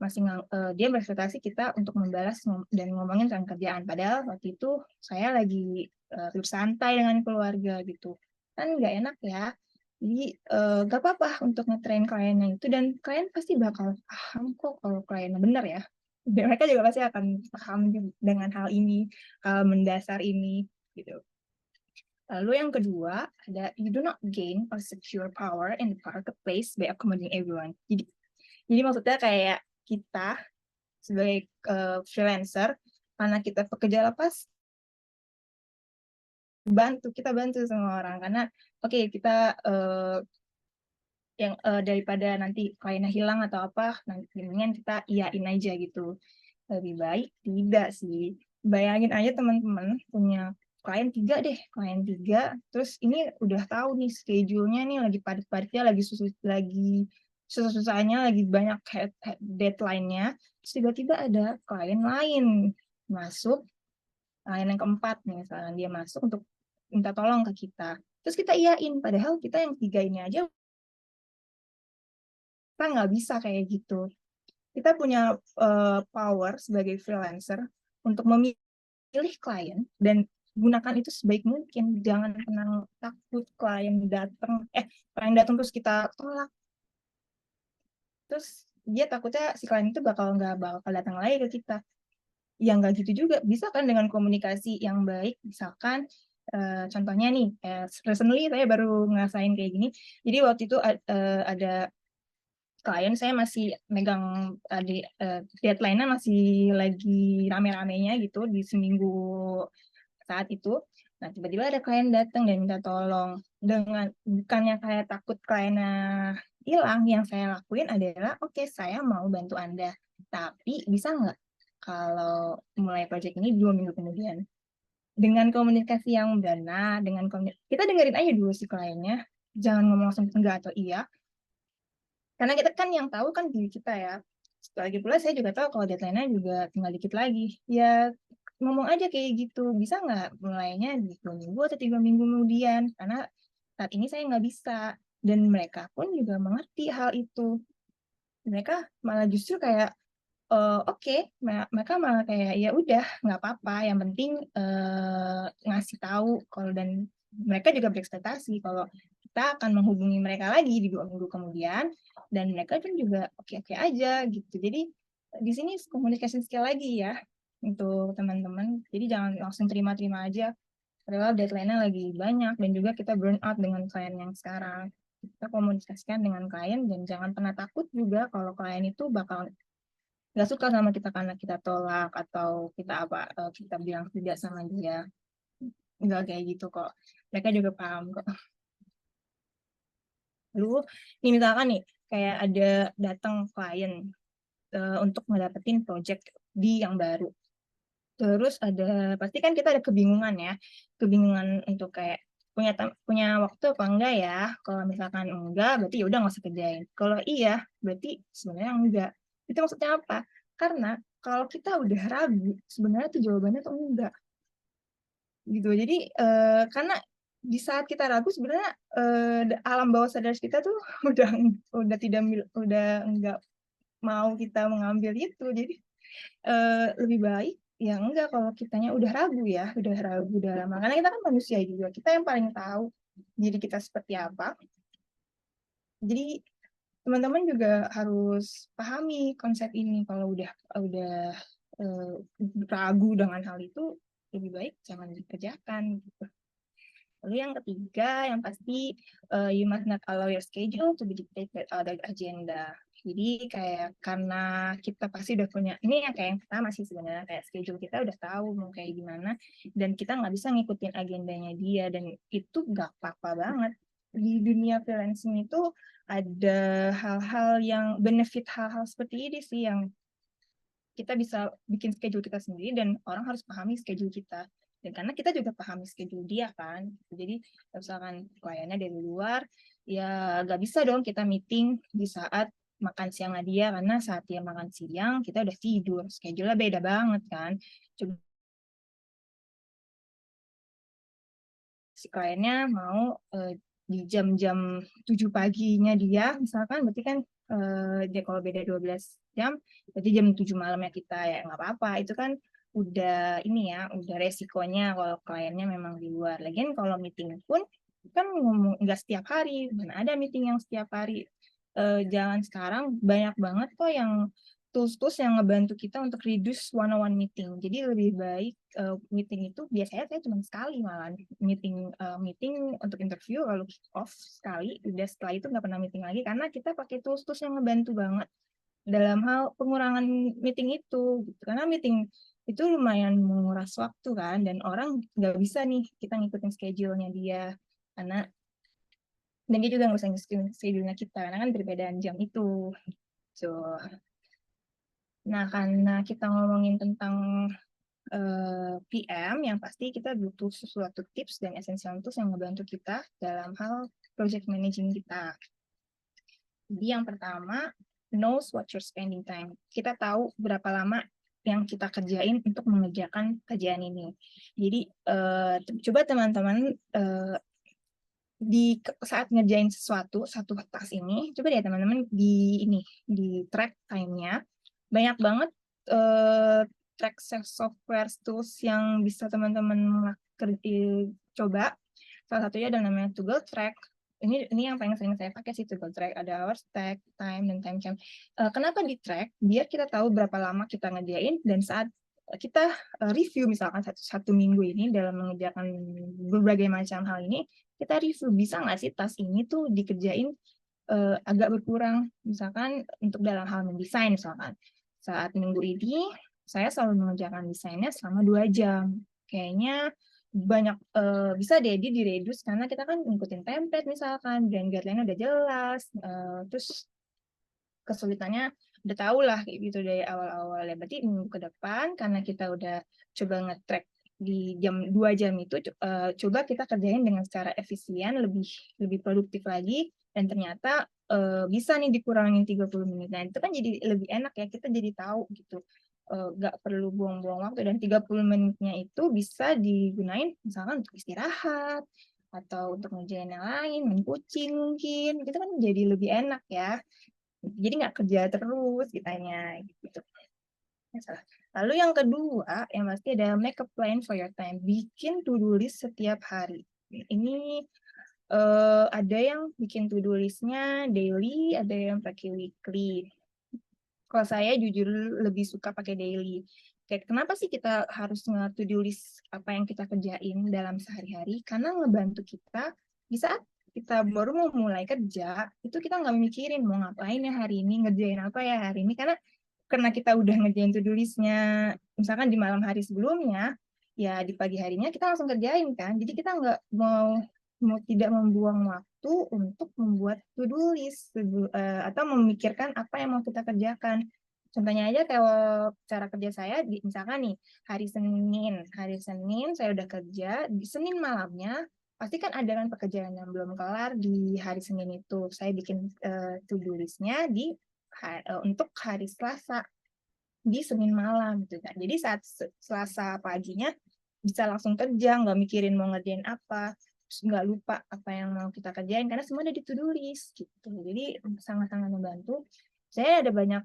masih dia berekspektasi kita untuk membalas dan ngomongin tentang kerjaan. Padahal waktu itu saya lagi bersantai dengan keluarga gitu. Kan nggak enak ya. Jadi gak apa-apa untuk nge-train kliennya itu, dan klien pasti bakal paham kok kalau kliennya benar ya. Dan mereka juga pasti akan paham dengan hal ini, hal mendasar ini gitu. Lalu yang kedua ada, you do not gain or secure power in the marketplace by accommodating everyone. Jadi maksudnya kayak kita sebagai freelancer, karena kita pekerja lepas, kita bantu semua orang, karena oke, kita yang daripada nanti kliennya hilang atau apa, nanti mendingan kita iyain aja gitu. Lebih baik tidak sih. Bayangin aja teman-teman punya klien 3 deh, klien 3, terus ini udah tahu nih schedule-nya nih lagi padat-padatnya, lagi susah-susahnya, lagi banyak deadline-nya, terus tiba-tiba ada klien lain masuk, klien yang keempat nih, misalnya dia masuk untuk minta tolong ke kita. Terus kita iyain, padahal kita yang 3 ini aja kita nggak bisa kayak gitu. Kita punya power sebagai freelancer untuk memilih klien dan gunakan itu sebaik mungkin. Jangan pernah takut klien datang terus kita tolak. Terus dia takutnya si klien itu nggak bakal datang lagi ke kita. Ya nggak gitu juga. Bisa kan dengan komunikasi yang baik, misalkan contohnya nih, recently saya baru ngerasain kayak gini. Jadi waktu itu ada klien saya masih megang deadline-nya masih lagi rame-ramenya gitu di seminggu saat itu. Nah, tiba-tiba ada klien datang dan minta tolong. Dengan bukannya kayak takut kliennya hilang, yang saya lakuin adalah, oke, saya mau bantu Anda. Tapi bisa nggak kalau mulai project ini 2 minggu kemudian? Dengan komunikasi yang benar, kita dengerin aja dulu si kliennya. Jangan ngomong langsung enggak atau iya. Karena kita kan yang tahu kan diri kita ya. Lagi pula saya juga tahu kalau deadline-nya juga tinggal dikit lagi. Ya ngomong aja kayak gitu. Bisa nggak mulainya di 2 minggu atau 3 minggu kemudian? Karena saat ini saya nggak bisa. Dan mereka pun juga mengerti hal itu. Mereka malah justru kayak, oke, mereka malah kayak ya udah nggak apa-apa. Yang penting ngasih tahu kalau, dan mereka juga berekspektasi kalau kita akan menghubungi mereka lagi di 2 minggu kemudian, dan mereka kan juga oke-oke aja gitu. Jadi di sini komunikasi skill lagi ya untuk teman-teman. Jadi jangan langsung terima-terima aja. Padahal deadline-nya lagi banyak dan juga kita burn out dengan klien yang sekarang. Kita komunikasikan dengan klien dan jangan pernah takut juga kalau klien itu bakal nggak suka sama kita karena kita tolak atau kita bilang tidak sama dia. Nggak kayak gitu kok. Mereka juga paham kok. Lalu, ini misalkan nih, kayak ada datang klien untuk ngedapetin project di yang baru. Terus pasti kan kita ada kebingungan ya, kebingungan untuk kayak punya waktu apa enggak ya. Kalau misalkan enggak, berarti ya udah nggak usah kerjain. Kalau iya, berarti sebenarnya enggak. Itu maksudnya apa? Karena kalau kita udah ragu, sebenarnya tuh jawabannya tuh enggak. Gitu. Jadi karena di saat kita ragu sebenarnya alam bawah sadar kita tuh udah tidak udah nggak mau kita mengambil itu. Jadi lebih baik ya enggak kalau kitanya udah ragu udah lama. Karena kita kan manusia juga, kita yang paling tahu diri kita seperti apa. Jadi teman-teman juga harus pahami konsep ini. Kalau udah eh, ragu dengan hal itu, lebih baik jangan dikerjakan gitu. Lalu yang ketiga, yang pasti you must not allow your schedule to be dictated by other agenda. Jadi kayak karena kita pasti udah punya, ini yang kayak yang pertama sih sebenarnya, kayak schedule kita udah tahu mau kayak gimana, dan kita nggak bisa ngikutin agendanya dia, dan itu nggak apa-apa banget. Di dunia freelancing itu ada hal-hal yang benefit hal-hal seperti ini sih, yang kita bisa bikin schedule kita sendiri dan orang harus pahami schedule kita. Dan karena kita juga pahami schedule dia kan. Jadi misalkan kliennya dari luar, ya nggak bisa dong kita meeting di saat makan siangnya dia, karena saat dia makan siang kita udah tidur. Schedule-nya beda banget kan. Coba si kliennya mau di jam-jam 7 paginya dia, misalkan berarti kan dia kalau beda 12 jam, berarti jam 7 malamnya kita, ya nggak apa-apa. Itu kan udah ini ya, udah resikonya kalau kliennya memang di luar. Lagian kalau meeting pun kan ngomong nggak setiap hari, mana ada meeting yang setiap hari. Jangan sekarang banyak banget kok yang tools-tools yang ngebantu kita untuk reduce one-on-one meeting. Jadi lebih baik meeting itu biasanya saya cuma sekali malah meeting untuk interview lalu kick off sekali, udah setelah itu nggak pernah meeting lagi karena kita pakai tools-tools yang ngebantu banget dalam hal pengurangan meeting itu. Gitu. Karena meeting itu lumayan menguras waktu kan, dan orang nggak bisa nih kita ngikutin schedule-nya dia karena dan dia juga nggak bisa ngikutin schedule-nya kita karena kan perbedaan jam itu. So, nah, karena kita ngomongin tentang PM, yang pasti kita butuh sesuatu tips dan essential tools yang ngebantu kita dalam hal project managing kita. Jadi yang pertama, knows what you're spending time. Kita tahu berapa lama yang kita kerjain untuk mengerjakan kerjaan ini. Jadi coba teman-teman di saat ngerjain satu task ini, coba deh teman-teman di track time-nya. Banyak banget track software tools yang bisa teman-teman coba. Salah satunya ada namanya Google Track. Ini yang paling sering saya pakai sih, Google Track. Ada hours, track, time, dan time champ. Kenapa di track? Biar kita tahu berapa lama kita ngerjain, dan saat kita review misalkan satu minggu ini dalam mengerjakan berbagai macam hal ini, kita review bisa nggak sih task ini tuh dikerjain agak berkurang, misalkan untuk dalam hal mendesain. Misalkan saat minggu ini saya selalu mengerjakan desainnya selama 2 jam, kayaknya banyak bisa deh direduce karena kita kan ngikutin template misalkan, dan guideline udah jelas, terus kesulitannya udah tahu lah kayak gitu dari awal-awal ya. Berarti minggu ke depan karena kita udah coba nge-track di 2 jam itu, coba kita kerjain dengan secara efisien, lebih produktif lagi, dan ternyata bisa nih dikurangin 30 menit. Nah, itu kan jadi lebih enak ya, kita jadi tahu gitu. Nggak perlu buang-buang waktu, dan 30 menitnya itu bisa digunain misalkan untuk istirahat atau untuk ngerjain yang lain, main kucing mungkin, itu kan jadi lebih enak ya. Jadi nggak kerja terus kitanya gitu. Lalu yang kedua, yang pasti ada make a plan for your time. Bikin to-do list setiap hari. Ini ada yang bikin to-do listnya daily, ada yang pakai weekly. Kalau saya jujur lebih suka pakai daily. Kayak kenapa sih kita harus nge-to-do list apa yang kita kerjain dalam sehari-hari? Karena ngebantu kita di saat kita baru mau mulai kerja, itu kita nggak mikirin mau ngapain ya hari ini, ngerjain apa ya hari ini. Karena kita udah ngerjain to-do list-nya, misalkan di malam hari sebelumnya, ya di pagi harinya kita langsung kerjain kan. Jadi kita nggak mau tidak membuang waktu untuk membuat to-do list atau memikirkan apa yang mau kita kerjakan. Contohnya aja kalau cara kerja saya, misalkan nih hari Senin saya udah kerja, di Senin malamnya pasti kan ada kan pekerjaan yang belum kelar di hari Senin itu. Saya bikin to-do list-nya untuk hari Selasa di Senin malam gitu kan. Jadi saat Selasa paginya bisa langsung kerja, nggak mikirin mau ngerjain apa. nggak lupa apa yang mau kita kerjain karena semua ada di to-do list gitu. Jadi sangat-sangat membantu. Saya ada banyak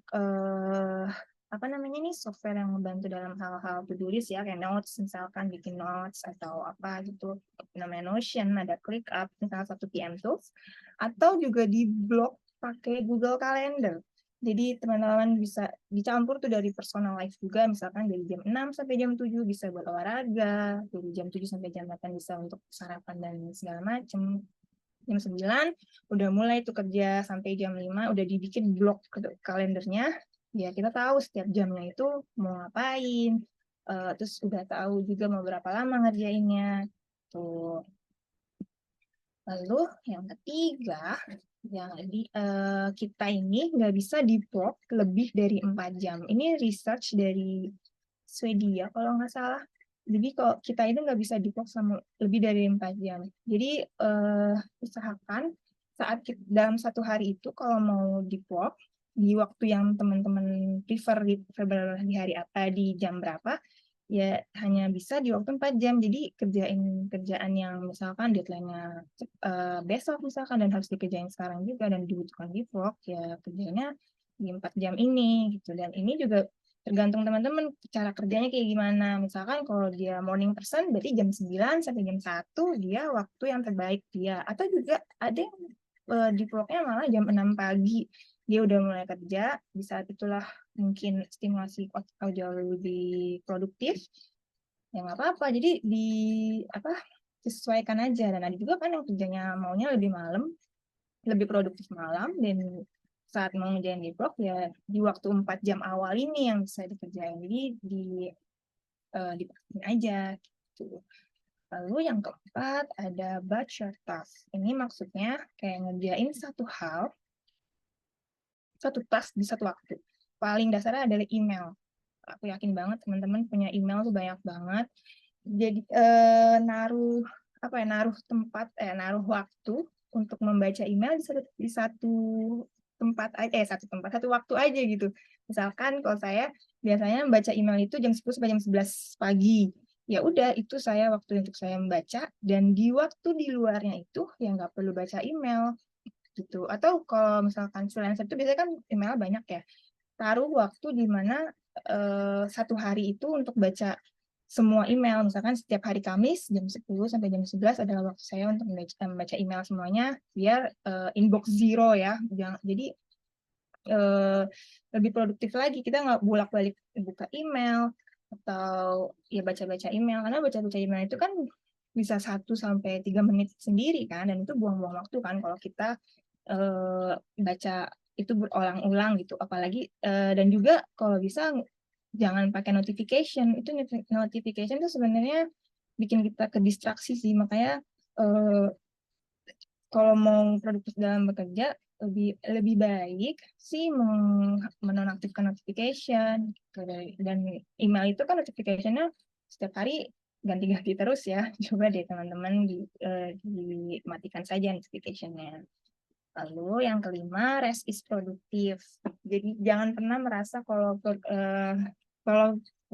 apa namanya nih software yang membantu dalam hal-hal to-do list ya, kayak Notes misalkan bikin notes atau apa gitu, namanya Notion, ada ClickUp, misalnya satu PM Tools, atau juga di blog pakai Google Calendar. Jadi teman-teman bisa dicampur tuh dari personal life juga, misalkan dari jam 6 sampai jam 7 bisa buat olahraga, dari jam 7 sampai jam 8 bisa untuk sarapan dan segala macam. Jam 9 udah mulai tuh kerja sampai jam 5 udah dibikin blok kalendernya. Ya kita tahu setiap jamnya itu mau ngapain. Terus udah tahu juga mau berapa lama ngerjainnya. Tuh. Lalu yang ketiga, kita ini nggak bisa di-block lebih dari 4 jam. Ini research dari Swedia kalau nggak salah. Jadi kalau kita itu nggak bisa di-block sama lebih dari 4 jam. Jadi usahakan saat dalam satu hari itu kalau mau di-block di waktu yang teman-teman prefer di hari apa, di jam berapa, ya hanya bisa di waktu 4 jam. Jadi kerjaan yang misalkan deadline-nya besok misalkan dan harus dikerjain sekarang juga dan dibutuhkan di vlog, ya kerjanya di 4 jam ini gitu. Dan ini juga tergantung teman-teman cara kerjanya kayak gimana. Misalkan kalau dia morning person berarti jam 9 sampai jam 1 dia waktu yang terbaik dia. Atau juga ada yang di vlognya malah jam 6 pagi dia udah mulai kerja, di saat itulah mungkin stimulasi otak jauh lebih produktif, ya nggak apa-apa. Jadi disesuaikan aja. Dan ada juga kan yang kerjanya maunya lebih malam, lebih produktif malam, dan saat mau ngerjain di blog ya di waktu 4 jam awal ini yang bisa dikerjain. Jadi dipakein aja gitu. Lalu yang keempat ada batch your task. Ini maksudnya kayak ngerjain satu task di satu waktu. Paling dasarnya adalah email. Aku yakin banget teman-teman punya email tuh banyak banget. Jadi naruh waktu untuk membaca email di satu satu waktu aja gitu. Misalkan kalau saya biasanya membaca email itu jam 10 sampai jam 11 pagi. Ya udah itu saya waktu untuk saya membaca, dan di waktu di luarnya itu ya nggak perlu baca email gitu. Atau kalau misalkan freelancer itu biasanya kan email banyak ya, taruh waktu di mana satu hari itu untuk baca semua email. Misalkan setiap hari Kamis jam 10 sampai jam 11 adalah waktu saya untuk membaca email semuanya biar inbox zero ya. Jadi lebih produktif lagi, kita nggak bolak-balik buka email atau ya baca-baca email, karena baca-baca email itu kan bisa 1 sampai 3 menit sendiri kan, dan itu buang-buang waktu kan kalau kita baca itu berulang-ulang gitu. Apalagi dan juga kalau bisa jangan pakai notification. Itu notification itu sebenarnya bikin kita ke distraksi sih. Makanya kalau mau produktif dalam bekerja lebih baik sih menonaktifkan notification gitu. Dan email itu kan notificationnya setiap hari ganti-ganti terus ya. Coba deh teman-teman dimatikan saja notificationnya. Lalu yang kelima, rest is produktif. Jadi jangan pernah merasa kalau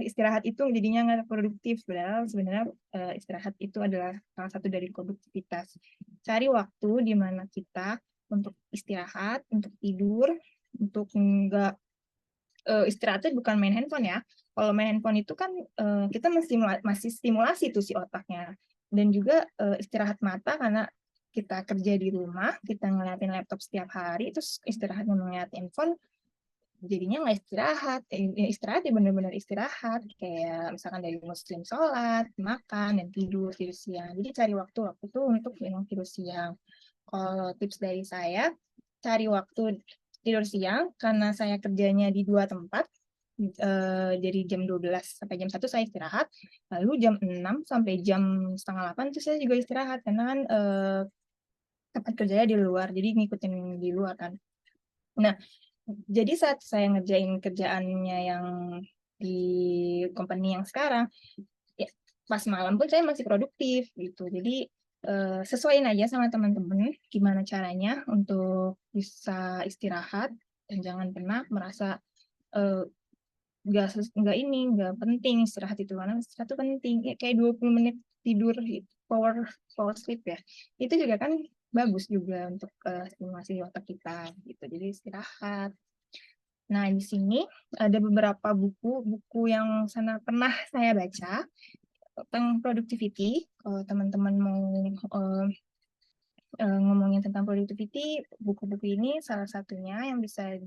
istirahat itu jadinya nggak produktif. Padahal sebenarnya istirahat itu adalah salah satu dari produktivitas. Cari waktu di mana kita untuk istirahat, untuk tidur, untuk nggak istirahatnya bukan main handphone ya. Kalau main handphone itu kan kita masih stimulasi tuh si otaknya. Dan juga istirahat mata karena kita kerja di rumah, kita ngeliatin laptop setiap hari, terus istirahatnya ngeliat handphone, jadinya nggak istirahat. Istirahat ya benar-benar istirahat, kayak misalkan dari muslim sholat, makan, dan tidur siang. Jadi cari waktu itu untuk tidur siang. Kalau tips dari saya, cari waktu tidur siang, karena saya kerjanya di 2 tempat, dari jam 12 sampai jam 1 saya istirahat, lalu jam 6 sampai jam setengah 8 itu saya juga istirahat, karena kan tempat kerjanya di luar, jadi ngikutin di luar kan. Nah, jadi saat saya ngerjain kerjaannya yang di company yang sekarang, ya, pas malam pun saya masih produktif gitu. Jadi sesuaiin aja sama teman-teman gimana caranya untuk bisa istirahat, dan jangan pernah merasa nggak penting istirahat itu, karena istirahat itu penting. Ya, kayak 20 menit tidur power sleep ya, itu juga kan bagus juga untuk stimulasi otak kita gitu, jadi istirahat. Nah, di sini ada beberapa buku yang pernah saya baca tentang productivity. Kalau teman-teman mau ngomongin tentang productivity, buku-buku ini salah satunya yang bisa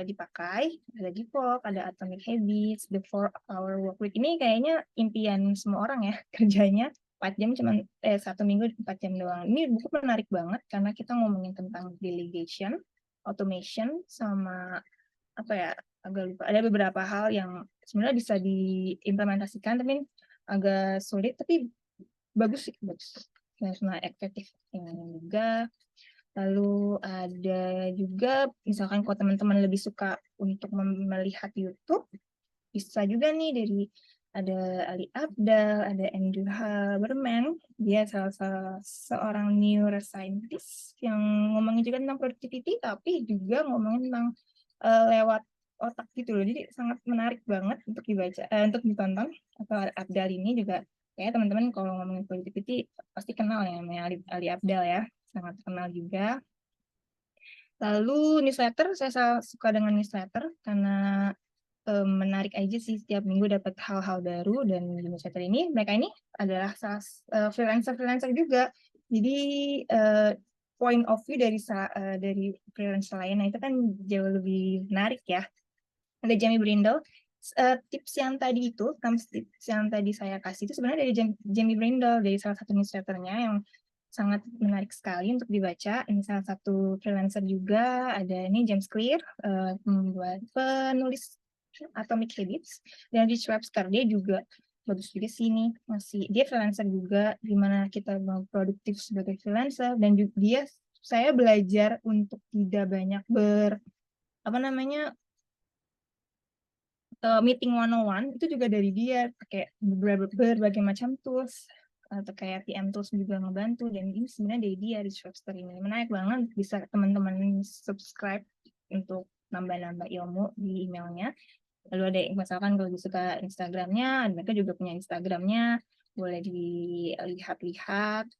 dipakai. Ada Deep Work, ada Atomic Habits, The 4-Hour Workweek. Ini kayaknya impian semua orang ya, kerjanya 4 jam cuman 1 minggu 4 jam doang. Ini buku menarik banget karena kita ngomongin tentang delegation, automation, sama apa ya, agak lupa. Ada beberapa hal yang sebenarnya bisa diimplementasikan tapi agak sulit, tapi bagus sih, bagus. Nah, efektif ini juga. Lalu ada juga, misalkan kalau teman-teman lebih suka untuk melihat YouTube, bisa juga nih dari ada Ali Abdaal, ada Andrew Huberman, dia salah seorang neuroscientist yang ngomongin juga tentang productivity, tapi juga ngomongin tentang lewat otak gitu loh. Jadi sangat menarik banget untuk dibaca, untuk ditonton. Atau Abdaal ini juga, kayak teman-teman kalau ngomongin productivity pasti kenal ya namanya Ali Abdaal ya, sangat kenal juga. Lalu newsletter, saya suka dengan newsletter karena menarik aja sih, setiap minggu dapat hal-hal baru. Dan di newsletter ini, mereka ini adalah freelancer juga. Jadi point of view dari freelancer lain, nah itu kan jauh lebih menarik ya. Ada Jamie Brindle. Tips yang tadi itu, tips yang tadi saya kasih itu sebenarnya dari Jamie Brindle, dari salah satu newsletternya yang sangat menarik sekali untuk dibaca. Ini salah satu freelancer juga. Ada ini James Clear, penulis Atomic Habits, dan Rich Webster. Dia juga bagus juga sih ini, dia freelancer juga, gimana kita mau produktif sebagai freelancer. Dan juga saya belajar untuk tidak banyak meeting 101, itu juga dari dia, pakai berbagai macam tools, atau kayak PM tools juga ngebantu. Dan ini sebenarnya dari dia, Rich Webster ini menarik banget, bisa teman-teman subscribe untuk nambah-nambah ilmu di emailnya. Lalu ada misalkan kalau suka Instagramnya, mereka juga punya Instagramnya, boleh dilihat-lihat.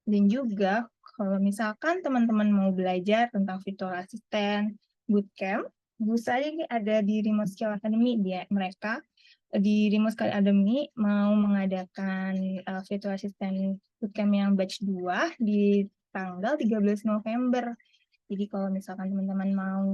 Dan juga kalau misalkan teman-teman mau belajar tentang virtual assistant bootcamp, bisa ada di Remote Skill Academy. Mereka di Remote Skill Academy mau mengadakan virtual assistant bootcamp yang batch 2 di tanggal 13 November. Jadi kalau misalkan teman-teman mau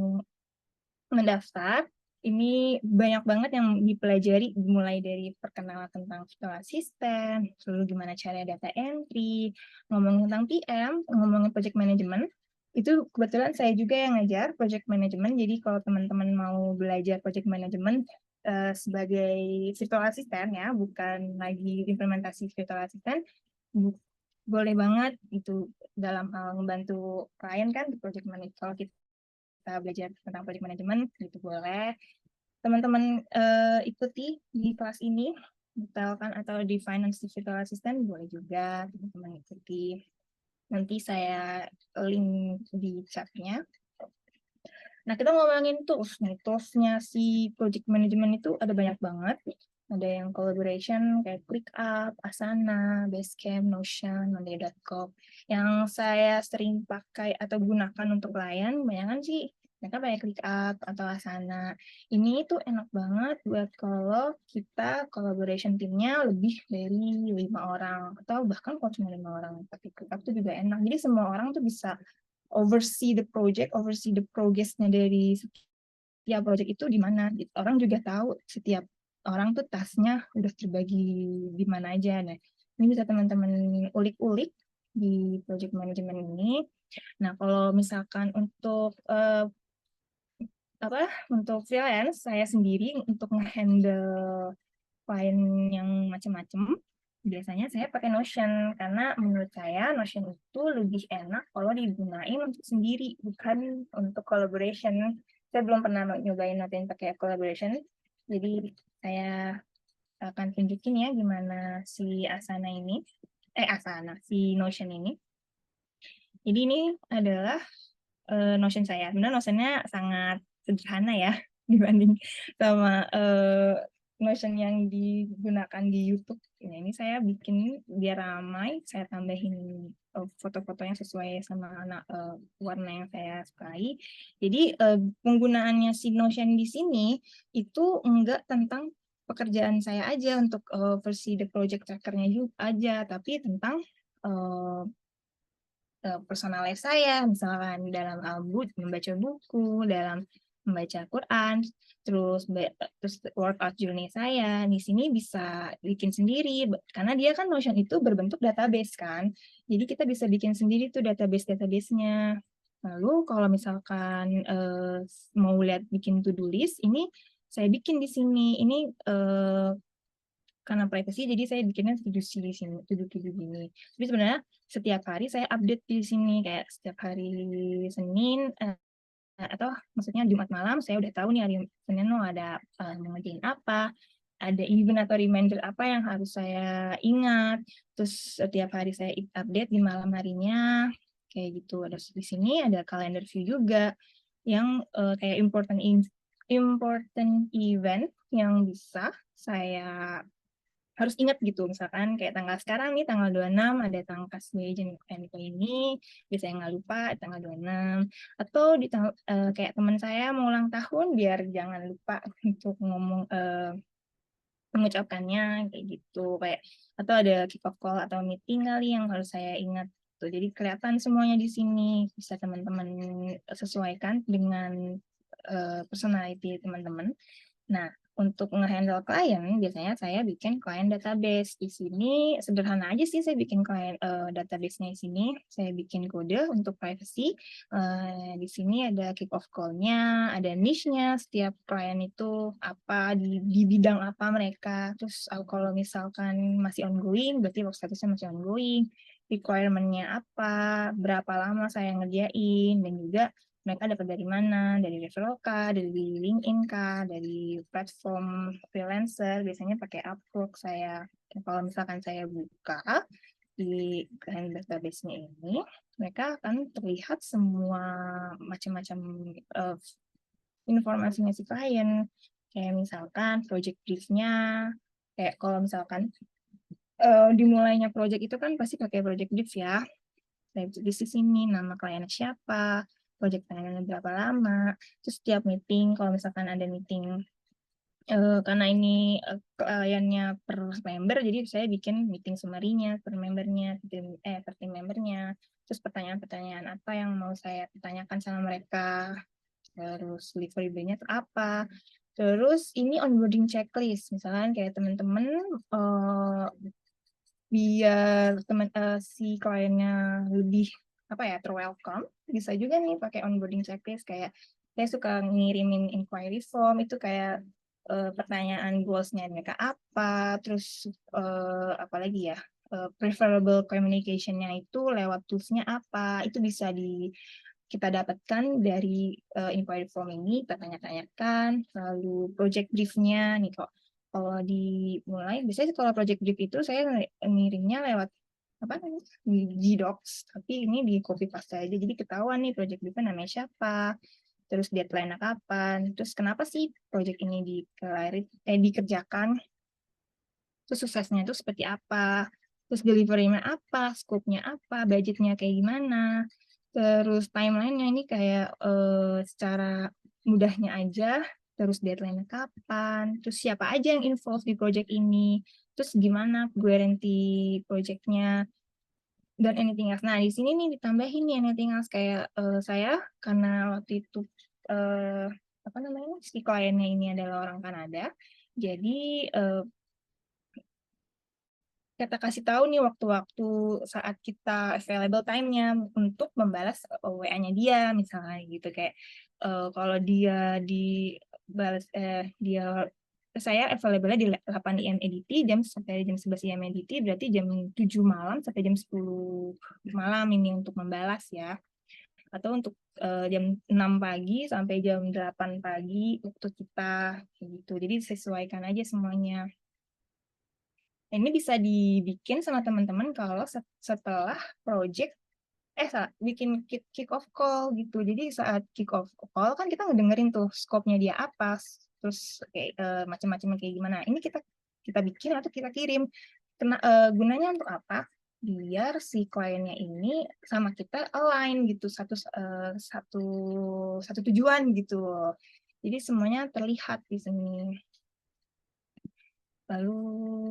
mendaftar, ini banyak banget yang dipelajari, mulai dari perkenalan tentang virtual assistant, lalu gimana cara data entry, ngomongin tentang PM, ngomongin project management. Itu kebetulan saya juga yang ngajar project management, jadi kalau teman-teman mau belajar project management sebagai virtual assistant ya, bukan lagi implementasi virtual assistant, boleh banget itu dalam hal membantu klien kan di project management. Kalau kita belajar tentang project management, itu boleh teman-teman ikuti di kelas ini, misalkan, atau di finance digital assistant boleh juga teman-teman ikuti. Nanti saya link di chatnya. Nah, kita ngomongin tools. Nih, toolsnya si project management itu ada banyak banget. Ada yang collaboration kayak ClickUp, Asana, Basecamp, Notion, Monday.com. Yang saya sering pakai atau gunakan untuk klien, kebanyakan sih mereka pakai ClickUp atau Asana. Ini tuh enak banget buat kalau kita collaboration timnya lebih dari 5 orang, atau bahkan kalau cuma 5 orang. Pakai ClickUp tuh juga enak. Jadi semua orang tuh bisa oversee the project, oversee the progress-nya dari setiap project itu di mana. Orang juga tahu setiap orang tuh tasnya udah terbagi di mana aja. Nah, ini bisa teman-teman ulik-ulik di project management ini. Nah, kalau misalkan untuk untuk freelance, saya sendiri untuk nge-handle klien yang macam-macam, biasanya saya pakai Notion, karena menurut saya Notion itu lebih enak kalau digunain untuk sendiri, bukan untuk collaboration. Saya belum pernah nyobain Notion pakai collaboration, jadi saya akan tunjukin ya gimana si si Notion ini. Jadi ini adalah Notion saya. Sebenarnya Notion-nya sangat sederhana ya dibanding sama Notion yang digunakan di YouTube. Nah, ini saya bikin biar ramai, saya tambahin foto-foto yang sesuai sama warna yang saya sukai. Jadi penggunaannya si Notion di sini itu enggak tentang pekerjaan saya aja untuk versi The Project Tracker-nya juga aja, tapi tentang personal life saya, misalkan dalam membaca buku, dalam membaca Quran, terus workout journey saya di sini bisa bikin sendiri karena dia kan Notion itu berbentuk database kan, jadi kita bisa bikin sendiri tuh database-nya. Lalu kalau misalkan mau lihat bikin to-do list, ini saya bikin di sini. Ini karena privacy, jadi saya bikinnya to-do di sini, to-do gini. Tapi sebenarnya setiap hari saya update di sini, kayak setiap hari Senin atau maksudnya Jumat malam saya udah tahu nih hari Senin ada mau ngerjain apa, ada event atau reminder apa yang harus saya ingat. Terus setiap hari saya update di malam harinya, kayak gitu. Ada di sini ada calendar view juga yang kayak important event yang bisa saya harus ingat gitu, misalkan kayak tanggal sekarang nih tanggal 26 ada tangkas Agent NK ini, biasanya nggak lupa tanggal 26, atau kayak teman saya mau ulang tahun biar jangan lupa untuk ngomong mengucapkannya kayak gitu, kayak atau ada kick off call atau meeting kali yang harus saya ingat tuh. Jadi kelihatan semuanya di sini, bisa teman-teman sesuaikan dengan personality teman-teman. Nah, untuk nge-handle klien, biasanya saya bikin klien database. Di sini sederhana aja sih saya bikin klien database-nya di sini. Saya bikin kode untuk privacy. Di sini ada kick off call-nya, ada niche-nya, setiap klien itu apa, di bidang apa mereka. Terus kalau misalkan masih ongoing, berarti work statusnya masih ongoing. Requirement-nya apa, berapa lama saya ngerjain, dan juga mereka dapat dari mana, dari referral kah, dari LinkedIn kah, dari platform freelancer, biasanya pakai Upwork saya. Kalau misalkan saya buka di client database-nya ini, mereka akan terlihat semua macam-macam informasinya si klien. Kayak misalkan project brief-nya, kayak kalau misalkan dimulainya project itu kan pasti pakai project brief ya. Di sini nama kliennya siapa, project pengennya berapa lama, terus setiap meeting, kalau misalkan ada meeting, karena ini kliennya per member, jadi saya bikin meeting summary-nya per membernya, per team membernya, terus pertanyaan-pertanyaan apa yang mau saya tanyakan sama mereka, terus delivery-nya apa, terus ini onboarding checklist, misalkan kayak teman-teman biar si kliennya lebih welcome, bisa juga nih pakai onboarding checklist. Kayak saya suka ngirimin inquiry form itu kayak pertanyaan goals-nya mereka apa, terus apa lagi ya, preferable communication-nya itu lewat tools-nya apa, itu bisa kita dapatkan dari inquiry form ini, kita tanya-tanyakan. Lalu project brief-nya nih kok, kalau dimulai, biasanya kalau project brief itu saya ngirimnya lewat apa namanya di Docs, tapi ini di copy paste aja, jadi ketahuan nih project briefnya namanya siapa, terus deadline-nya kapan, terus kenapa sih project ini dikerjakan, terus suksesnya itu seperti apa, terus delivery-nya apa, scope-nya apa, budgetnya kayak gimana, terus timeline-nya ini kayak secara mudahnya aja, terus deadline-nya kapan, terus siapa aja yang involved di project ini, terus gimana guarantee project-nya, dan anything else. Nah, di sini nih ditambahin nih anything else, kayak saya karena waktu itu apa namanya si kliennya ini adalah orang Kanada, jadi kita kasih tahu nih waktu-waktu saat kita available time-nya untuk membalas WA-nya dia, misalnya gitu. Kayak kalau dia dibalas dia saya available-nya di 8 IM EDT sampai jam 11 IM EDT, berarti jam 7 malam sampai jam 10 malam ini untuk membalas ya. Atau untuk jam 6 pagi sampai jam 8 pagi waktu kita gitu. Jadi sesuaikan aja semuanya. Ini bisa dibikin sama teman-teman kalau setelah project bikin kick off call gitu. Jadi saat kick off call kan kita ngedengerin tuh scope-nya dia apa, terus kayak macam-macam kayak gimana. Ini kita bikin atau kita kirim. Gunanya untuk apa? Biar si kliennya ini sama kita align gitu, satu tujuan gitu. Jadi semuanya terlihat di sini. Lalu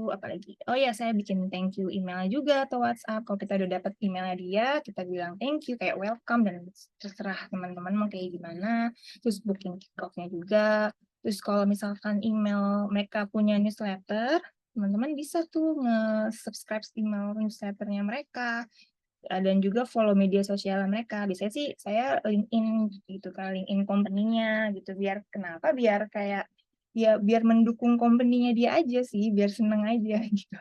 apa lagi? Oh ya, saya bikin thank you email juga atau WhatsApp. Kalau kita udah dapat emailnya dia, kita bilang thank you kayak welcome, dan terserah teman-teman mau kayak gimana. Terus booking kick-off-nya juga. Terus kalau misalkan email mereka punya newsletter, teman-teman bisa tuh nge-subscribe email newsletternya mereka. Dan juga follow media sosial mereka. Biasanya sih saya LinkedIn gitu kan, LinkedIn company-nya gitu. Biar kenapa? Biar kayak ya biar mendukung company-nya dia aja sih, biar seneng aja gitu.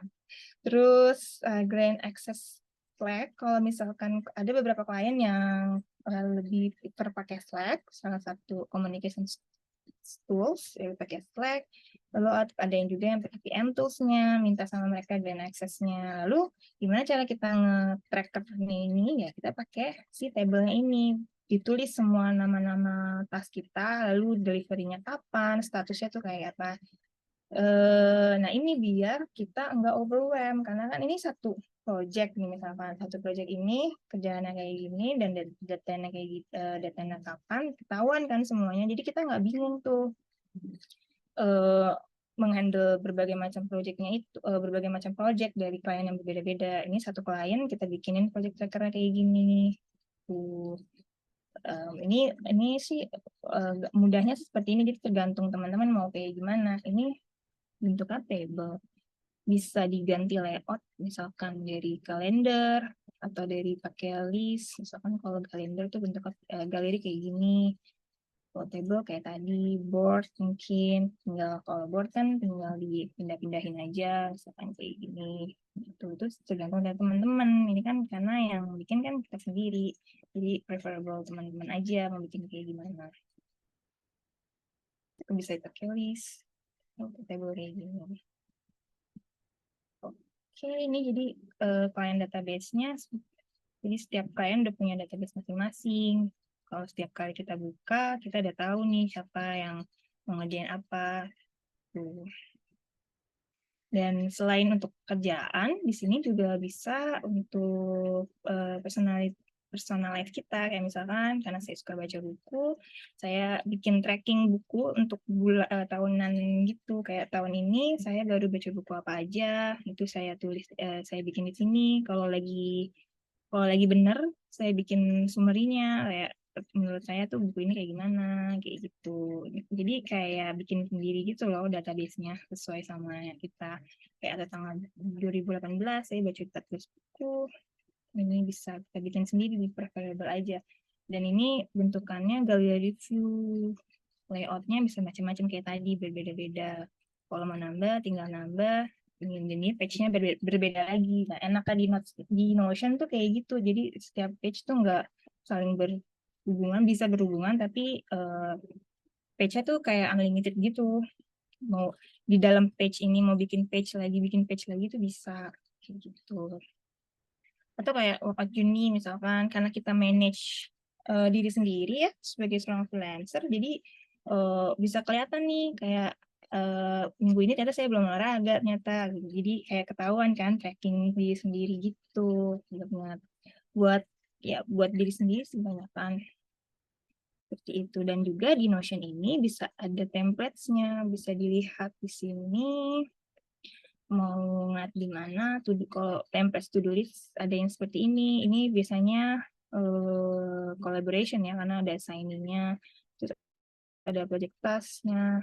Terus Grand Access Slack, kalau misalkan ada beberapa klien yang lebih prefer pakai Slack, salah satu communication tools ya pakai Slack. Lalu ada yang juga yang pakai PM tools-nya, minta sama mereka Grand Access-nya. Lalu gimana cara kita nge-tracker ini? Ya kita pakai si table-nya ini, ditulis semua nama-nama task kita, lalu delivery-nya kapan, statusnya tuh kayak apa. Nah ini biar kita nggak overwhelm, karena kan ini satu project nih, misalkan satu project ini kerjaannya kayak gini dan datanya kayak gitu, datanya kapan, ketahuan kan semuanya, jadi kita nggak bingung tuh menghandle berbagai macam projectnya itu, berbagai macam project dari klien yang berbeda-beda. Ini satu klien kita bikinin project tracker kayak gini. Tuh. Ini sih mudahnya seperti ini, jadi tergantung teman-teman mau kayak gimana. Ini bentuknya table, bisa diganti layout misalkan dari kalender atau dari pakai list. Misalkan kalau kalender tuh bentuk galeri kayak gini, kalau table kayak tadi, board mungkin tinggal, kalau board kan tinggal dipindah-pindahin aja misalkan kayak gini. Itu tergantung dari teman-teman. Ini kan karena yang bikin kan kita sendiri, jadi preferable teman-teman aja mau bikin kayak gimana. Itu bisa pakai list atau table kayak gini. Oke, ini jadi klien database-nya. Jadi setiap klien udah punya database masing-masing. Kalau setiap kali kita buka, kita udah tahu nih siapa yang mau ngerjain apa. Tuh. Dan selain untuk kerjaan, di sini juga bisa untuk personalize kita. Kayak misalkan, karena saya suka baca buku, saya bikin tracking buku untuk tahunan gitu. Kayak tahun ini saya baru baca buku apa aja, itu saya tulis, saya bikin di sini. Kalau lagi bener, saya bikin summary-nya, kayak menurut saya tuh buku ini kayak gimana, kayak gitu. Jadi kayak bikin sendiri gitu loh database-nya, sesuai sama yang kita. Kayak ada tanggal 2018, saya baca 14 buku, ini bisa kita bikin sendiri di preferable aja. Dan ini bentukannya gallery view, layout-nya bisa macam-macam kayak tadi, berbeda-beda. Kalau mau nambah, tinggal nambah. Ini page-nya berbeda lagi. Nah, enaknya di Notion tuh kayak gitu. Jadi setiap page tuh nggak saling berhubungan, bisa berhubungan, tapi page-nya tuh kayak unlimited gitu. Mau di dalam page ini mau bikin page lagi tuh bisa kayak gitu. Atau kayak Workout Juni misalkan, karena kita manage diri sendiri ya sebagai seorang freelancer, jadi bisa kelihatan nih kayak minggu ini ternyata saya belum olahraga ternyata gitu. Jadi kayak ketahuan kan, tracking diri sendiri gitu buat buat diri sendiri sih banyak kan seperti itu. Dan juga di Notion ini bisa ada templates-nya, bisa dilihat di sini mau ngeliat di mana. Kalau templates to do list ada yang seperti ini biasanya collaboration ya, karena ada assigning-nya, terus ada project task-nya,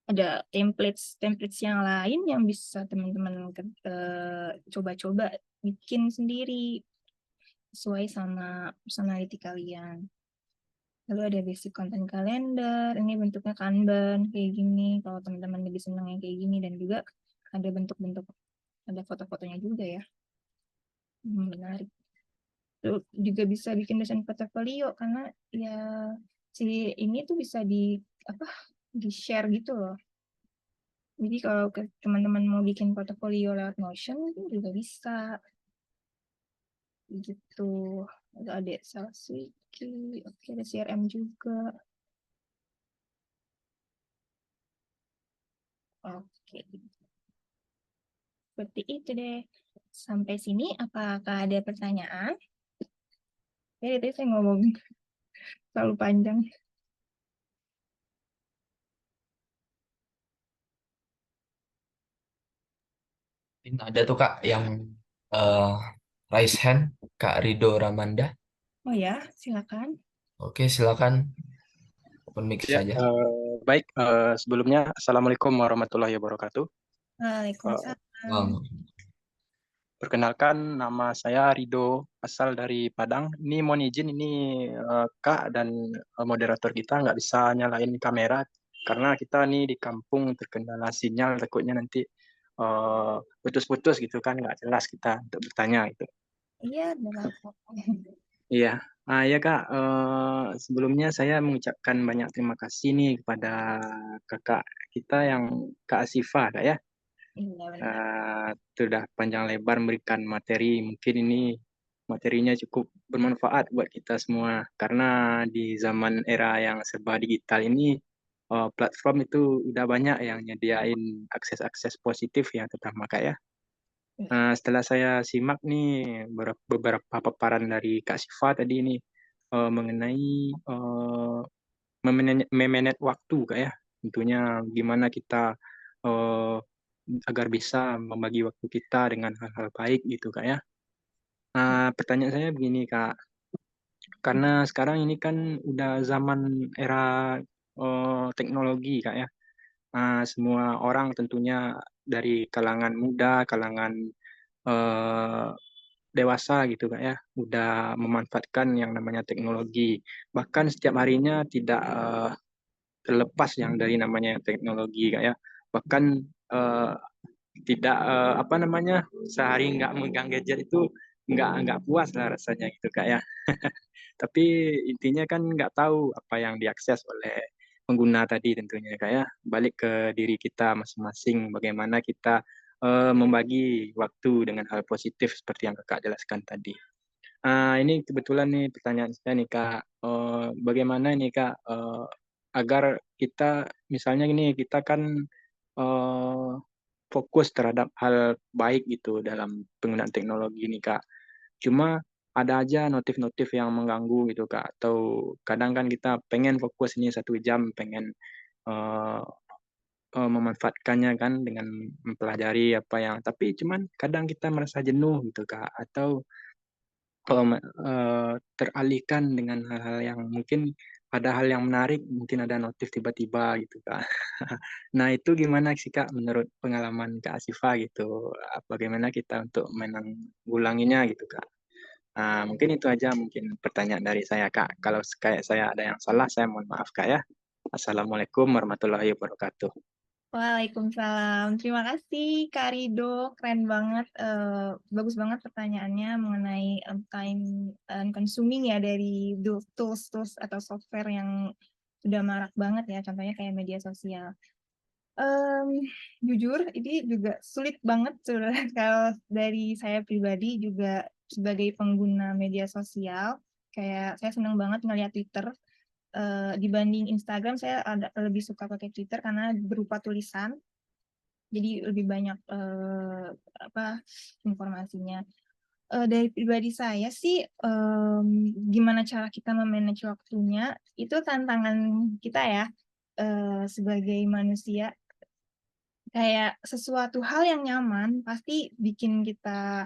ada templates yang lain yang bisa teman-teman coba-coba bikin sendiri sesuai sama personality kalian. Lalu ada basic content calendar, ini bentuknya Kanban kayak gini, kalau teman-teman lebih senang yang kayak gini. Dan juga ada bentuk-bentuk, ada foto-fotonya juga ya. Menarik. Terus juga bisa bikin desain portfolio, karena ya si ini tuh bisa di share gitu loh. Jadi kalau teman-teman mau bikin portfolio lewat Notion itu juga bisa. Gitu. Ada Saleswiki, oke, ada CRM juga. Oke, seperti itu deh. Sampai sini, apakah ada pertanyaan? Ya, tadi saya ngomong terlalu panjang. Mungkin ada tuh Kak yang eh raise hand, Kak Rido Ramanda. Oh ya, silakan. Oke, silakan open mic Ya, saja. baik. Sebelumnya, Assalamualaikum warahmatullahi wabarakatuh. Waalaikumsalam. Bang. Perkenalkan, nama saya Rido, asal dari Padang. Ini mohon izin, ini Kak dan moderator kita nggak bisa nyalain kamera, karena kita nih di kampung terkendala sinyal, takutnya nanti putus-putus gitu kan, nggak jelas kita untuk bertanya gitu. Iya, dengan Iya, ya Kak, sebelumnya saya mengucapkan banyak terima kasih nih kepada kakak kita yang Kak Asifa, Kak ya. Iya, benar. Sudah panjang lebar memberikan materi. Mungkin ini materinya cukup bermanfaat buat kita semua. Karena di zaman era yang serba digital ini, platform itu udah banyak yang nyediain akses-akses positif ya terutama Kak ya. Setelah saya simak nih beberapa paparan dari Kak Siva tadi ini mengenai memanage waktu Kak ya. Tentunya gimana kita eh, agar bisa membagi waktu kita dengan hal-hal baik gitu Kak ya. Pertanyaan saya begini Kak, karena sekarang ini kan udah zaman era teknologi Kak ya. Semua orang tentunya dari kalangan muda, kalangan eh, dewasa gitu Kak ya, udah memanfaatkan yang namanya teknologi. Bahkan setiap harinya tidak terlepas yang dari namanya teknologi Kak ya. Bahkan eh, tidak apa namanya sehari nggak megang gadget itu nggak puas lah rasanya gitu Kak ya. Tapi intinya kan nggak tahu apa yang diakses oleh pengguna tadi tentunya Kak ya. Balik ke diri kita masing-masing, bagaimana kita membagi waktu dengan hal positif seperti yang Kakak jelaskan tadi. Ini kebetulan nih pertanyaan saya nih Kak, bagaimana nih Kak agar kita misalnya ini kita kan eh, fokus terhadap hal baik gitu dalam penggunaan teknologi nih Kak. Cuma ada aja notif-notif yang mengganggu gitu Kak. Atau kadang kan kita pengen fokus ini 1 jam, pengen eh, memanfaatkannya kan dengan mempelajari apa yang. Tapi cuman kadang kita merasa jenuh gitu Kak. Atau teralihkan dengan hal-hal yang mungkin ada hal yang menarik, mungkin ada notif tiba-tiba gitu Kak. Nah itu gimana sih Kak menurut pengalaman Kak Asifa gitu, bagaimana kita untuk menanggulanginya gitu Kak. Mungkin itu aja mungkin pertanyaan dari saya Kak. Kalau kayak saya ada yang salah, saya mohon maaf Kak ya. Assalamualaikum warahmatullahi wabarakatuh. Waalaikumsalam. Terima kasih Kak Rido, keren banget, bagus banget pertanyaannya mengenai time consuming ya dari tools atau software yang sudah marak banget ya, contohnya kayak media sosial. Em, Jujur, ini juga sulit banget sebenarnya kalau dari saya pribadi juga sebagai pengguna media sosial, kayak saya senang banget ngeliat Twitter. Dibanding Instagram, saya lebih suka pakai Twitter karena berupa tulisan, jadi lebih banyak apa informasinya. Dari pribadi saya sih, gimana cara kita memanage waktunya itu tantangan kita ya, sebagai manusia. Kayak sesuatu hal yang nyaman pasti bikin kita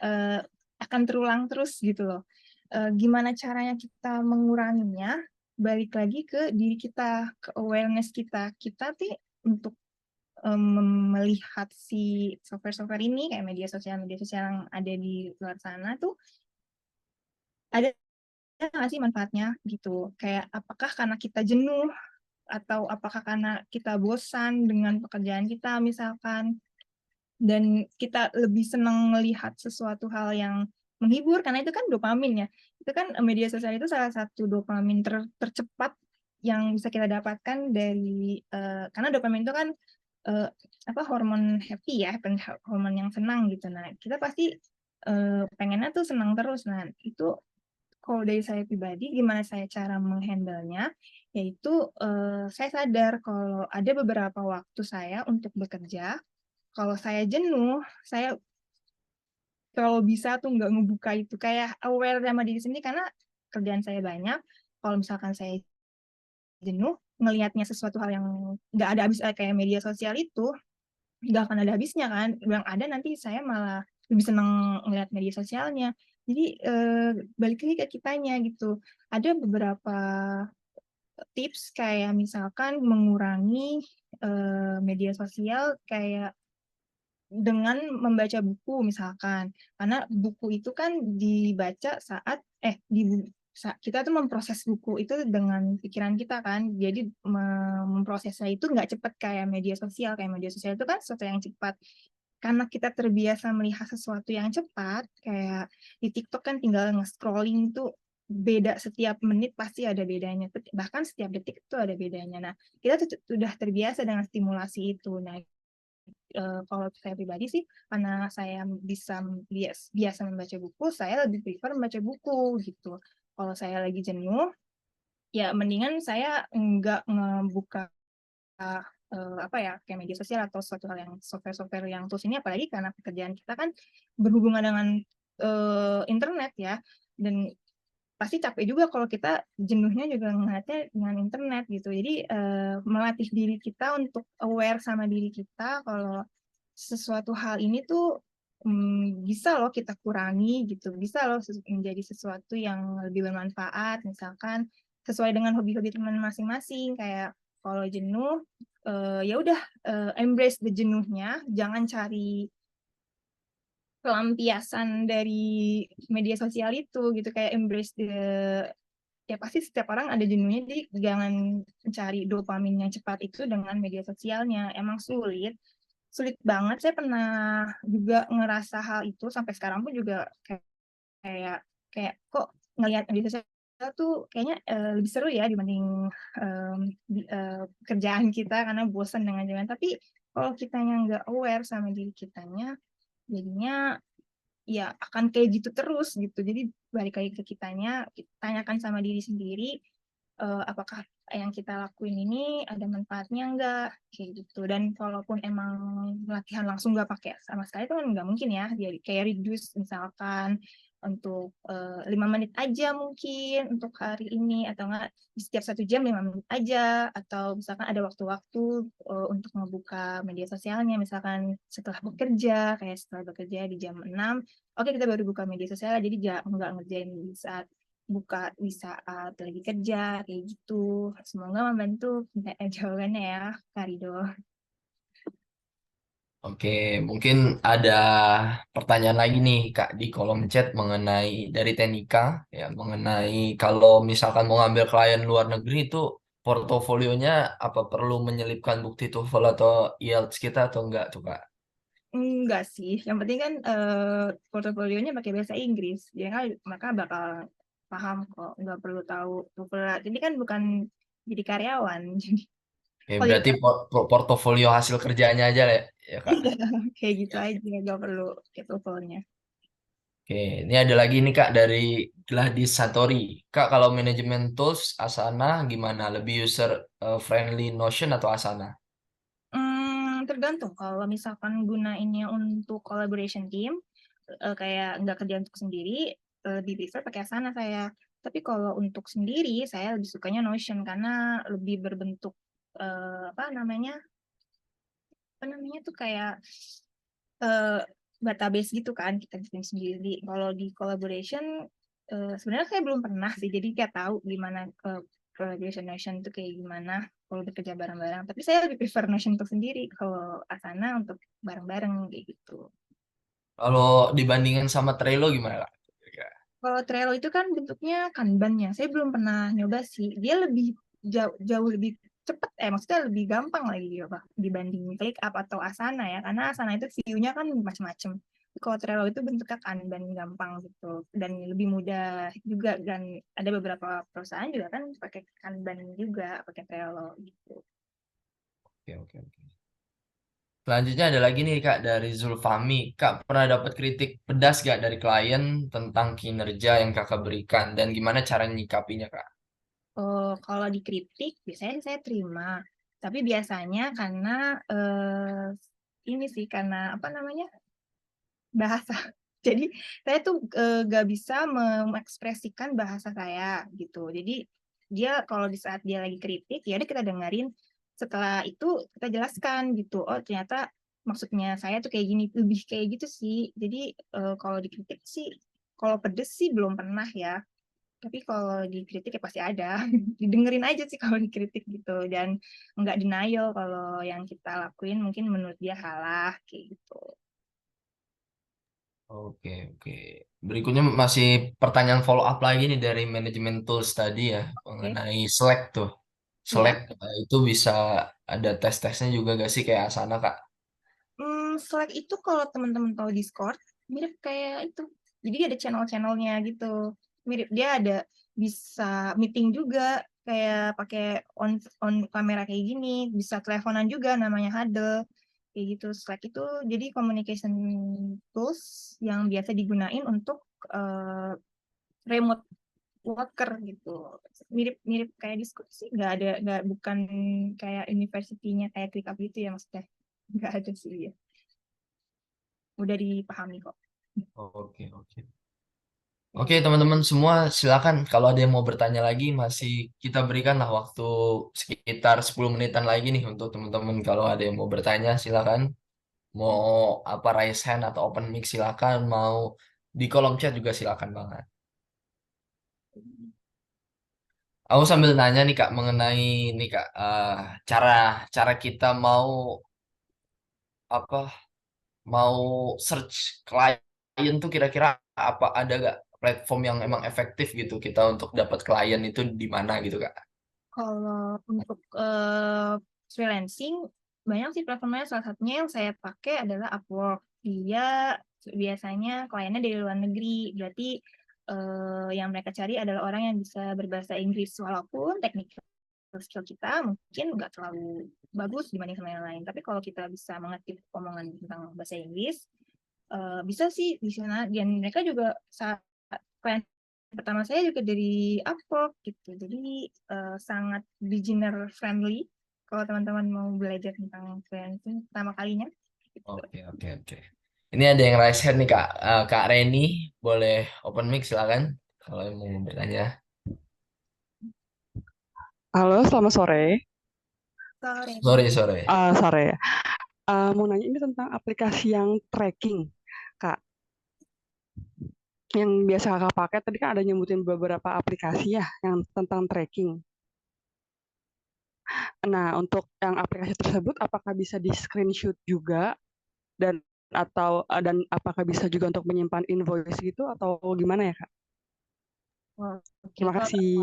eh, akan terulang terus gitu loh. Gimana caranya kita menguranginya? Balik lagi ke diri kita, ke awareness kita. Kita tuh untuk melihat si software-software ini kayak media sosial yang ada di luar sana tuh ada nggak sih manfaatnya gitu? Kayak apakah karena kita jenuh atau apakah karena kita bosan dengan pekerjaan kita misalkan, dan kita lebih senang melihat sesuatu hal yang menghibur karena itu kan dopamin ya. Itu kan media sosial itu salah satu dopamin tercepat yang bisa kita dapatkan dari karena dopamin itu kan eh, apa hormon happy ya, hormon yang senang gitu. Nah, kita pasti pengennya tuh senang terus. Nah, itu kalau dari saya pribadi, gimana saya cara menghandle-nya, yaitu saya sadar kalau ada beberapa waktu saya untuk bekerja, kalau saya jenuh, saya kalau bisa tuh nggak ngebuka itu, kayak aware sama diri sendiri, karena kerjaan saya banyak, kalau misalkan saya jenuh, ngelihatnya sesuatu hal yang nggak ada habis kayak media sosial itu, nggak akan ada habisnya kan. Yang ada nanti saya malah lebih seneng ngeliat media sosialnya. Jadi balik lagi ke kitanya gitu. Ada beberapa tips kayak misalkan mengurangi media sosial kayak dengan membaca buku misalkan. Karena buku itu kan dibaca saat kita tuh memproses buku itu dengan pikiran kita kan. Jadi memprosesnya itu nggak cepat kayak media sosial. Kayak media sosial itu kan sesuatu yang cepat. Karena kita terbiasa melihat sesuatu yang cepat, kayak di TikTok kan tinggal nge-scrolling tuh beda setiap menit pasti ada bedanya. Bahkan setiap detik itu ada bedanya. Nah, kita sudah terbiasa dengan stimulasi itu. Nah, kalau saya pribadi sih, karena saya biasa membaca buku, saya lebih prefer membaca buku gitu. Kalau saya lagi jenuh, ya mendingan saya nggak ngebuka kayak media sosial atau suatu hal yang software-software yang tools ini, apalagi karena pekerjaan kita kan berhubungan dengan internet ya, dan pasti capek juga kalau kita jenuhnya juga ngeliatnya dengan internet gitu. Jadi melatih diri kita untuk aware sama diri kita kalau sesuatu hal ini tuh bisa loh kita kurangi gitu, bisa loh menjadi sesuatu yang lebih bermanfaat, misalkan sesuai dengan hobi-hobi teman masing-masing. Kayak kalau jenuh, ya udah embrace the jenuhnya, jangan cari pelampiasan dari media sosial itu gitu, kayak embrace ya pasti setiap orang ada jenuhnya, jadi jangan mencari dopamin yang cepat itu dengan media sosialnya. Emang sulit banget. Saya pernah juga ngerasa hal itu, sampai sekarang pun juga kayak kayak kok ngelihat media sosial tuh kayaknya lebih seru ya dibanding kerjaan kita, karena bosan dengan jalan. Tapi kalau kitanya nggak aware sama diri kitanya, jadinya ya akan kayak gitu terus gitu. Jadi balik lagi ke kitanya, tanyakan sama diri sendiri, apakah yang kita lakuin ini ada manfaatnya enggak, kayak gitu. Dan kalaupun emang latihan langsung nggak pakai sama sekali itu kan nggak mungkin ya. Jadi kayak reduce misalkan untuk 5 menit aja mungkin untuk hari ini, atau enggak setiap 1 jam 5 menit aja, atau misalkan ada waktu-waktu untuk membuka media sosialnya, misalkan setelah bekerja, kayak setelah bekerja di jam 6, oke kita baru buka media sosial, jadi nggak ngerjain di saat lagi kerja, kayak gitu. Semoga membantu jawabannya ya, Karido. Oke, mungkin ada pertanyaan lagi nih Kak di kolom chat mengenai dari Tenika ya, mengenai kalau misalkan mau ngambil klien luar negeri itu portofolionya apa perlu menyelipkan bukti TOEFL atau IELTS kita atau enggak tuh Kak? Enggak sih, yang penting kan portofolionya pakai bahasa Inggris, dia kan mereka bakal paham kok, nggak perlu tahu TOEFL. Jadi kan bukan jadi karyawan, jadi Oke, kalau jadi berarti portofolio hasil kerjanya aja lah ya Kak. kayak gitu aja, nggak perlu kayak TOEFL-nya. Oke, ini ada lagi nih Kak dari Gladys Satori. Kak, kalau manajemen tools Asana gimana? Lebih user friendly Notion atau Asana? Tergantung. Kalau misalkan gunainnya untuk collaboration team, kayak nggak kerja untuk sendiri, lebih prefer pakai Asana saya. Tapi kalau untuk sendiri, saya lebih sukanya Notion karena lebih berbentuk apa namanya tuh kayak eh, database gitu kan, kita bikin sendiri. Kalau di collaboration, sebenarnya saya belum pernah sih, jadi kayak tahu gimana collaboration Notion itu kayak gimana kalau bekerja bareng-bareng. Tapi saya lebih prefer Notion untuk sendiri, kalau Asana untuk bareng-bareng kayak gitu. Kalau dibandingin sama Trello gimana Kak? Kalau Trello itu kan bentuknya Kanban ya. Saya belum pernah nyoba sih. Dia lebih jauh lebih cepat, maksudnya lebih gampang lagi apa dibanding ClickUp atau Asana ya. Karena Asana itu view-nya kan macam-macam. Kalau Trello itu bentuknya Kanban, gampang gitu dan lebih mudah juga, dan ada beberapa perusahaan juga kan pakai Kanban juga, pakai Trello gitu. Oke, oke, oke. Selanjutnya ada lagi nih Kak dari Zulfami. Kak pernah dapat kritik pedas gak dari klien tentang kinerja yang Kakak berikan dan gimana cara nyikapinya Kak? Kalau dikritik, biasanya saya terima. Tapi biasanya karena ini sih, karena apa namanya, bahasa. Jadi saya tuh gak bisa mengekspresikan bahasa saya gitu. Jadi dia kalau di saat dia lagi kritik, ya udah kita dengerin. Setelah itu kita jelaskan gitu. Oh ternyata maksudnya saya tuh kayak gini, lebih kayak gitu sih. Jadi kalau dikritik sih, kalau pedes sih belum pernah ya. Tapi kalau dikritik ya pasti ada. Didengerin aja sih kalau dikritik gitu. Dan nggak denial kalau yang kita lakuin mungkin menurut dia salah kayak gitu. Oke, oke. Berikutnya masih pertanyaan follow up lagi nih dari manajemen tools tadi ya Oke. mengenai Slack tuh. Slack Ya. itu bisa ada tes-tesnya juga gak sih kayak Asana Kak? Slack itu kalau teman-teman tahu Discord, mirip kayak itu. Jadi ada channel-channelnya gitu. Mirip dia ada bisa meeting juga kayak pakai on kamera kayak gini, bisa teleponan juga namanya Huddle. Kayak gitu. Slack itu jadi communication tools yang biasa digunain untuk remote worker gitu. Mirip kayak Discord sih, nggak bukan kayak university-nya kayak ClickUp gitu ya maksudnya. Nggak ada sih ya. Udah dipahami kok. Oke, oke. Oke, teman-teman semua silakan kalau ada yang mau bertanya lagi masih kita berikan lah waktu sekitar 10 menitan lagi nih untuk teman-teman kalau ada yang mau bertanya silakan. Mau apa raise hand atau open mic silakan, mau di kolom chat juga silakan banget. Aku sambil nanya nih Kak mengenai nih Kak cara cara kita mau apa mau search klien tuh kira-kira apa ada gak platform yang emang efektif gitu kita untuk dapat klien itu di mana gitu Kak? Kalau untuk freelancing, banyak sih platformnya. Salah satunya yang saya pakai adalah Upwork. Dia biasanya kliennya dari luar negeri. Berarti yang mereka cari adalah orang yang bisa berbahasa Inggris. Walaupun teknik skill kita mungkin nggak terlalu bagus dibanding sama yang lain. Tapi kalau kita bisa mengerti omongan tentang bahasa Inggris, bisa sih di sana. Dan mereka juga saat klien pertama saya juga dari Upwork gitu. Jadi sangat beginner friendly kalau teman-teman mau belajar tentang freelancing pertama kalinya. Gitu. Oke, oke, oke. Ini ada yang raise hand nih Kak. Kak Reni, boleh open mic silakan kalau yang mau bertanya. Halo, selamat sore. Sore. Sorry, sore. Sore ya. Mau nanya ini tentang aplikasi yang tracking, Kak. Yang biasa Kakak pakai, tadi kan ada nyebutin beberapa aplikasi ya yang tentang tracking. Nah, untuk yang aplikasi tersebut, apakah bisa di screenshot juga dan dan apakah bisa juga untuk menyimpan invoice gitu atau gimana ya, Kak? Oke, Terima kalau kasih.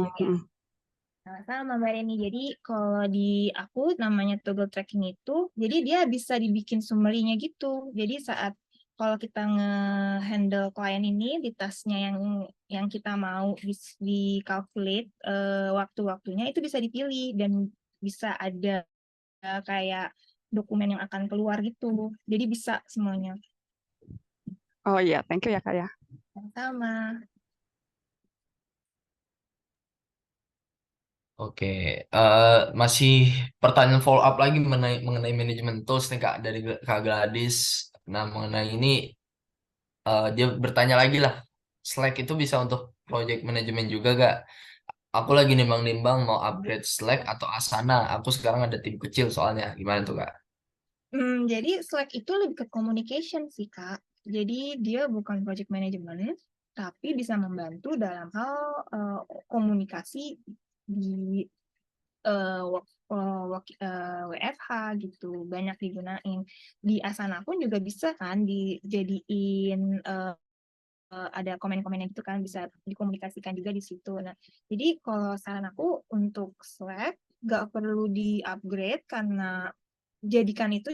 sama Mbak Reni. Jadi kalau di aku namanya toggle tracking itu, jadi dia bisa dibikin summary-nya gitu. Jadi saat kalau kita nge-handle klien ini di tasnya yang kita mau di calculate waktu-waktunya itu bisa dipilih dan bisa ada kayak dokumen yang akan keluar gitu. Jadi bisa semuanya. Oh iya, thank you ya, Kak ya. Sama. Oke, masih pertanyaan follow up lagi mengenai manajemen tools nih Kak dari Kak Gladys. Nah, mengenai ini dia bertanya lagi lah, Slack itu bisa untuk project management juga gak? Aku lagi nimbang-nimbang mau upgrade Slack atau Asana. Aku sekarang ada tim kecil soalnya. Gimana tuh Kak? Jadi Slack itu lebih ke communication sih, Kak. Jadi dia bukan project management, tapi bisa membantu dalam hal komunikasi di WFH gitu, banyak digunain. Di Asana pun juga bisa kan dijadiin ada komen-komennya gitu kan, bisa dikomunikasikan juga di situ. Nah, jadi kalau saran aku untuk Slack, nggak perlu di-upgrade karena jadikan itu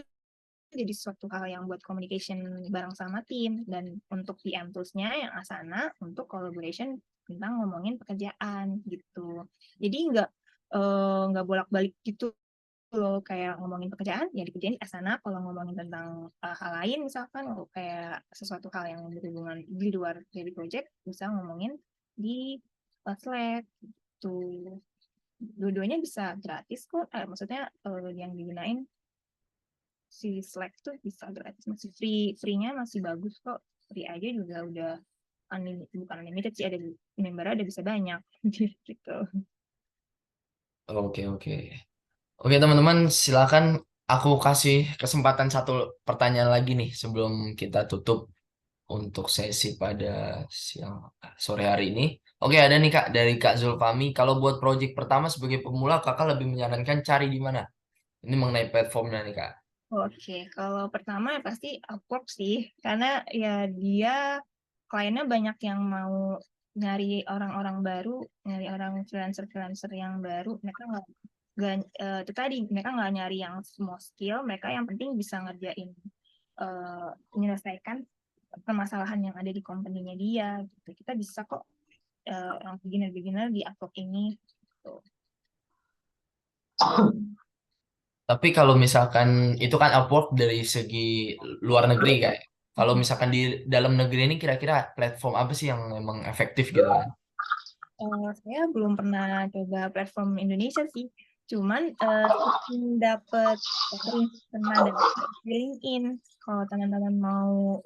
jadi suatu hal yang buat communication bareng sama tim. Dan untuk PM tools-nya yang Asana untuk collaboration tentang ngomongin pekerjaan gitu. Jadi nggak bolak-balik gitu loh, kayak ngomongin pekerjaan ya dikerjain di Asana. Kalau ngomongin tentang hal lain misalkan kayak sesuatu hal yang berhubungan di luar dari project bisa ngomongin di Slack gitu. Dua-duanya bisa gratis kok. Maksudnya yang digunain si Slack tuh bisa gratis, masih free-nya masih bagus kok. Free aja juga udah bukan unlimited sih, ada member ada bisa banyak gitu. Oke, oke. Oke, teman-teman, silakan aku kasih kesempatan satu pertanyaan lagi nih sebelum kita tutup untuk sesi pada siang sore hari ini. Oke, ada nih Kak dari Kak Zulfami. Kalau buat project pertama sebagai pemula, Kakak lebih menyarankan cari di mana? Ini mengenai platformnya nih Kak. Oke, kalau pertama pasti Upwork sih, karena ya dia kliennya banyak yang mau nyari orang-orang baru, nyari orang freelancer yang baru. Mereka nggak itu tadi mereka nggak nyari yang semua skill, mereka yang penting bisa ngerjain menyelesaikan permasalahan yang ada di company-nya dia. Gitu. Kita bisa kok orang beginner di Upwork ini. Gitu. Tapi kalau misalkan itu kan Upwork dari segi luar negeri kayak. Kalau misalkan di dalam negeri ini kira-kira platform apa sih yang memang efektif gitu kan? Saya belum pernah coba platform Indonesia sih. Cuman dapat pernah dapat LinkedIn. Kalau teman-teman mau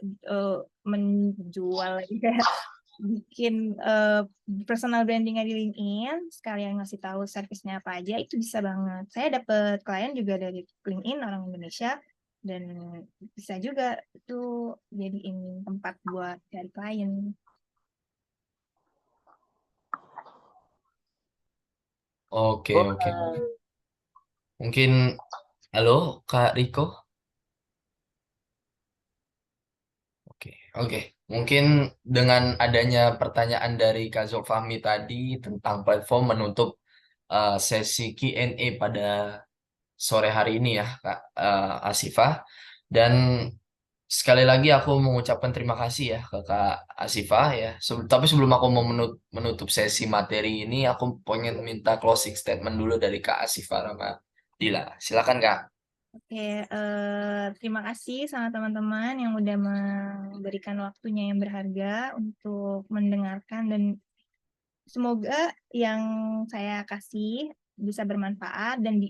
menjual ya, bikin personal brandingnya di LinkedIn, sekalian ngasih tahu servisnya apa aja, itu bisa banget. Saya dapat klien juga dari LinkedIn orang Indonesia dan bisa juga itu jadiin tempat buat cari klien. Oke, oke. Mungkin, halo Kak Riko? Oke, oke. Mungkin dengan adanya pertanyaan dari Kak Zulfahmi tadi tentang platform menutup sesi Q&A pada sore hari ini ya, Kak Asifah. Dan sekali lagi aku mengucapkan terima kasih ya ke Kak Asifah ya. Tapi sebelum aku mau menutup sesi materi ini, aku pengen minta closing statement dulu dari Kak Asifah Ramadila. Silakan Kak. Oke, terima kasih sama teman-teman yang udah memberikan waktunya yang berharga untuk mendengarkan dan semoga yang saya kasih bisa bermanfaat dan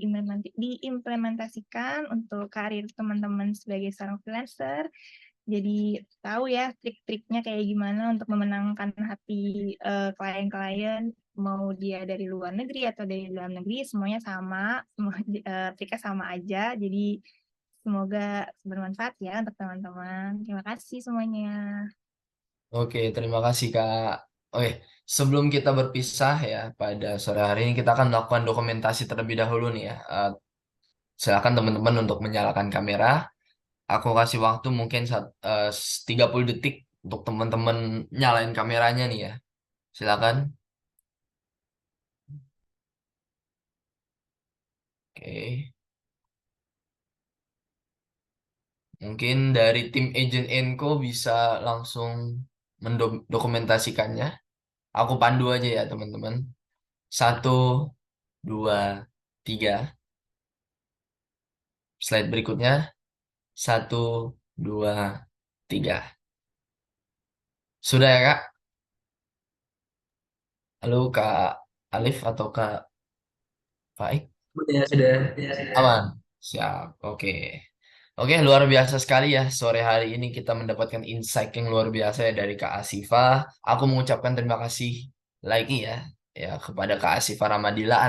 diimplementasikan untuk karir teman-teman sebagai seorang freelancer. Jadi tahu ya trik-triknya kayak gimana untuk memenangkan hati klien-klien, mau dia dari luar negeri atau dari dalam negeri, semuanya sama, triknya sama aja. Jadi semoga bermanfaat ya untuk teman-teman. Terima kasih semuanya. Oke, terima kasih Kak. Oke, sebelum kita berpisah ya pada sore hari ini kita akan melakukan dokumentasi terlebih dahulu nih ya. Silakan teman-teman untuk menyalakan kamera. Aku kasih waktu mungkin 30 detik untuk teman-teman nyalain kameranya nih ya. Silakan. Oke. Mungkin dari tim Agent Enco bisa langsung mendokumentasikannya. Aku pandu aja ya teman-teman. 1, 2, 3. Slide berikutnya. 1, 2, 3. Sudah ya Kak? Halo Kak Alif atau Kak Faik? Sudah. Ya, sudah. Aman. Siap. Oke. Oke, luar biasa sekali ya. Sore hari ini kita mendapatkan insight yang luar biasa ya dari Kak Asifa. Aku mengucapkan terima kasih lagi ya kepada Kak Asifa Ramadila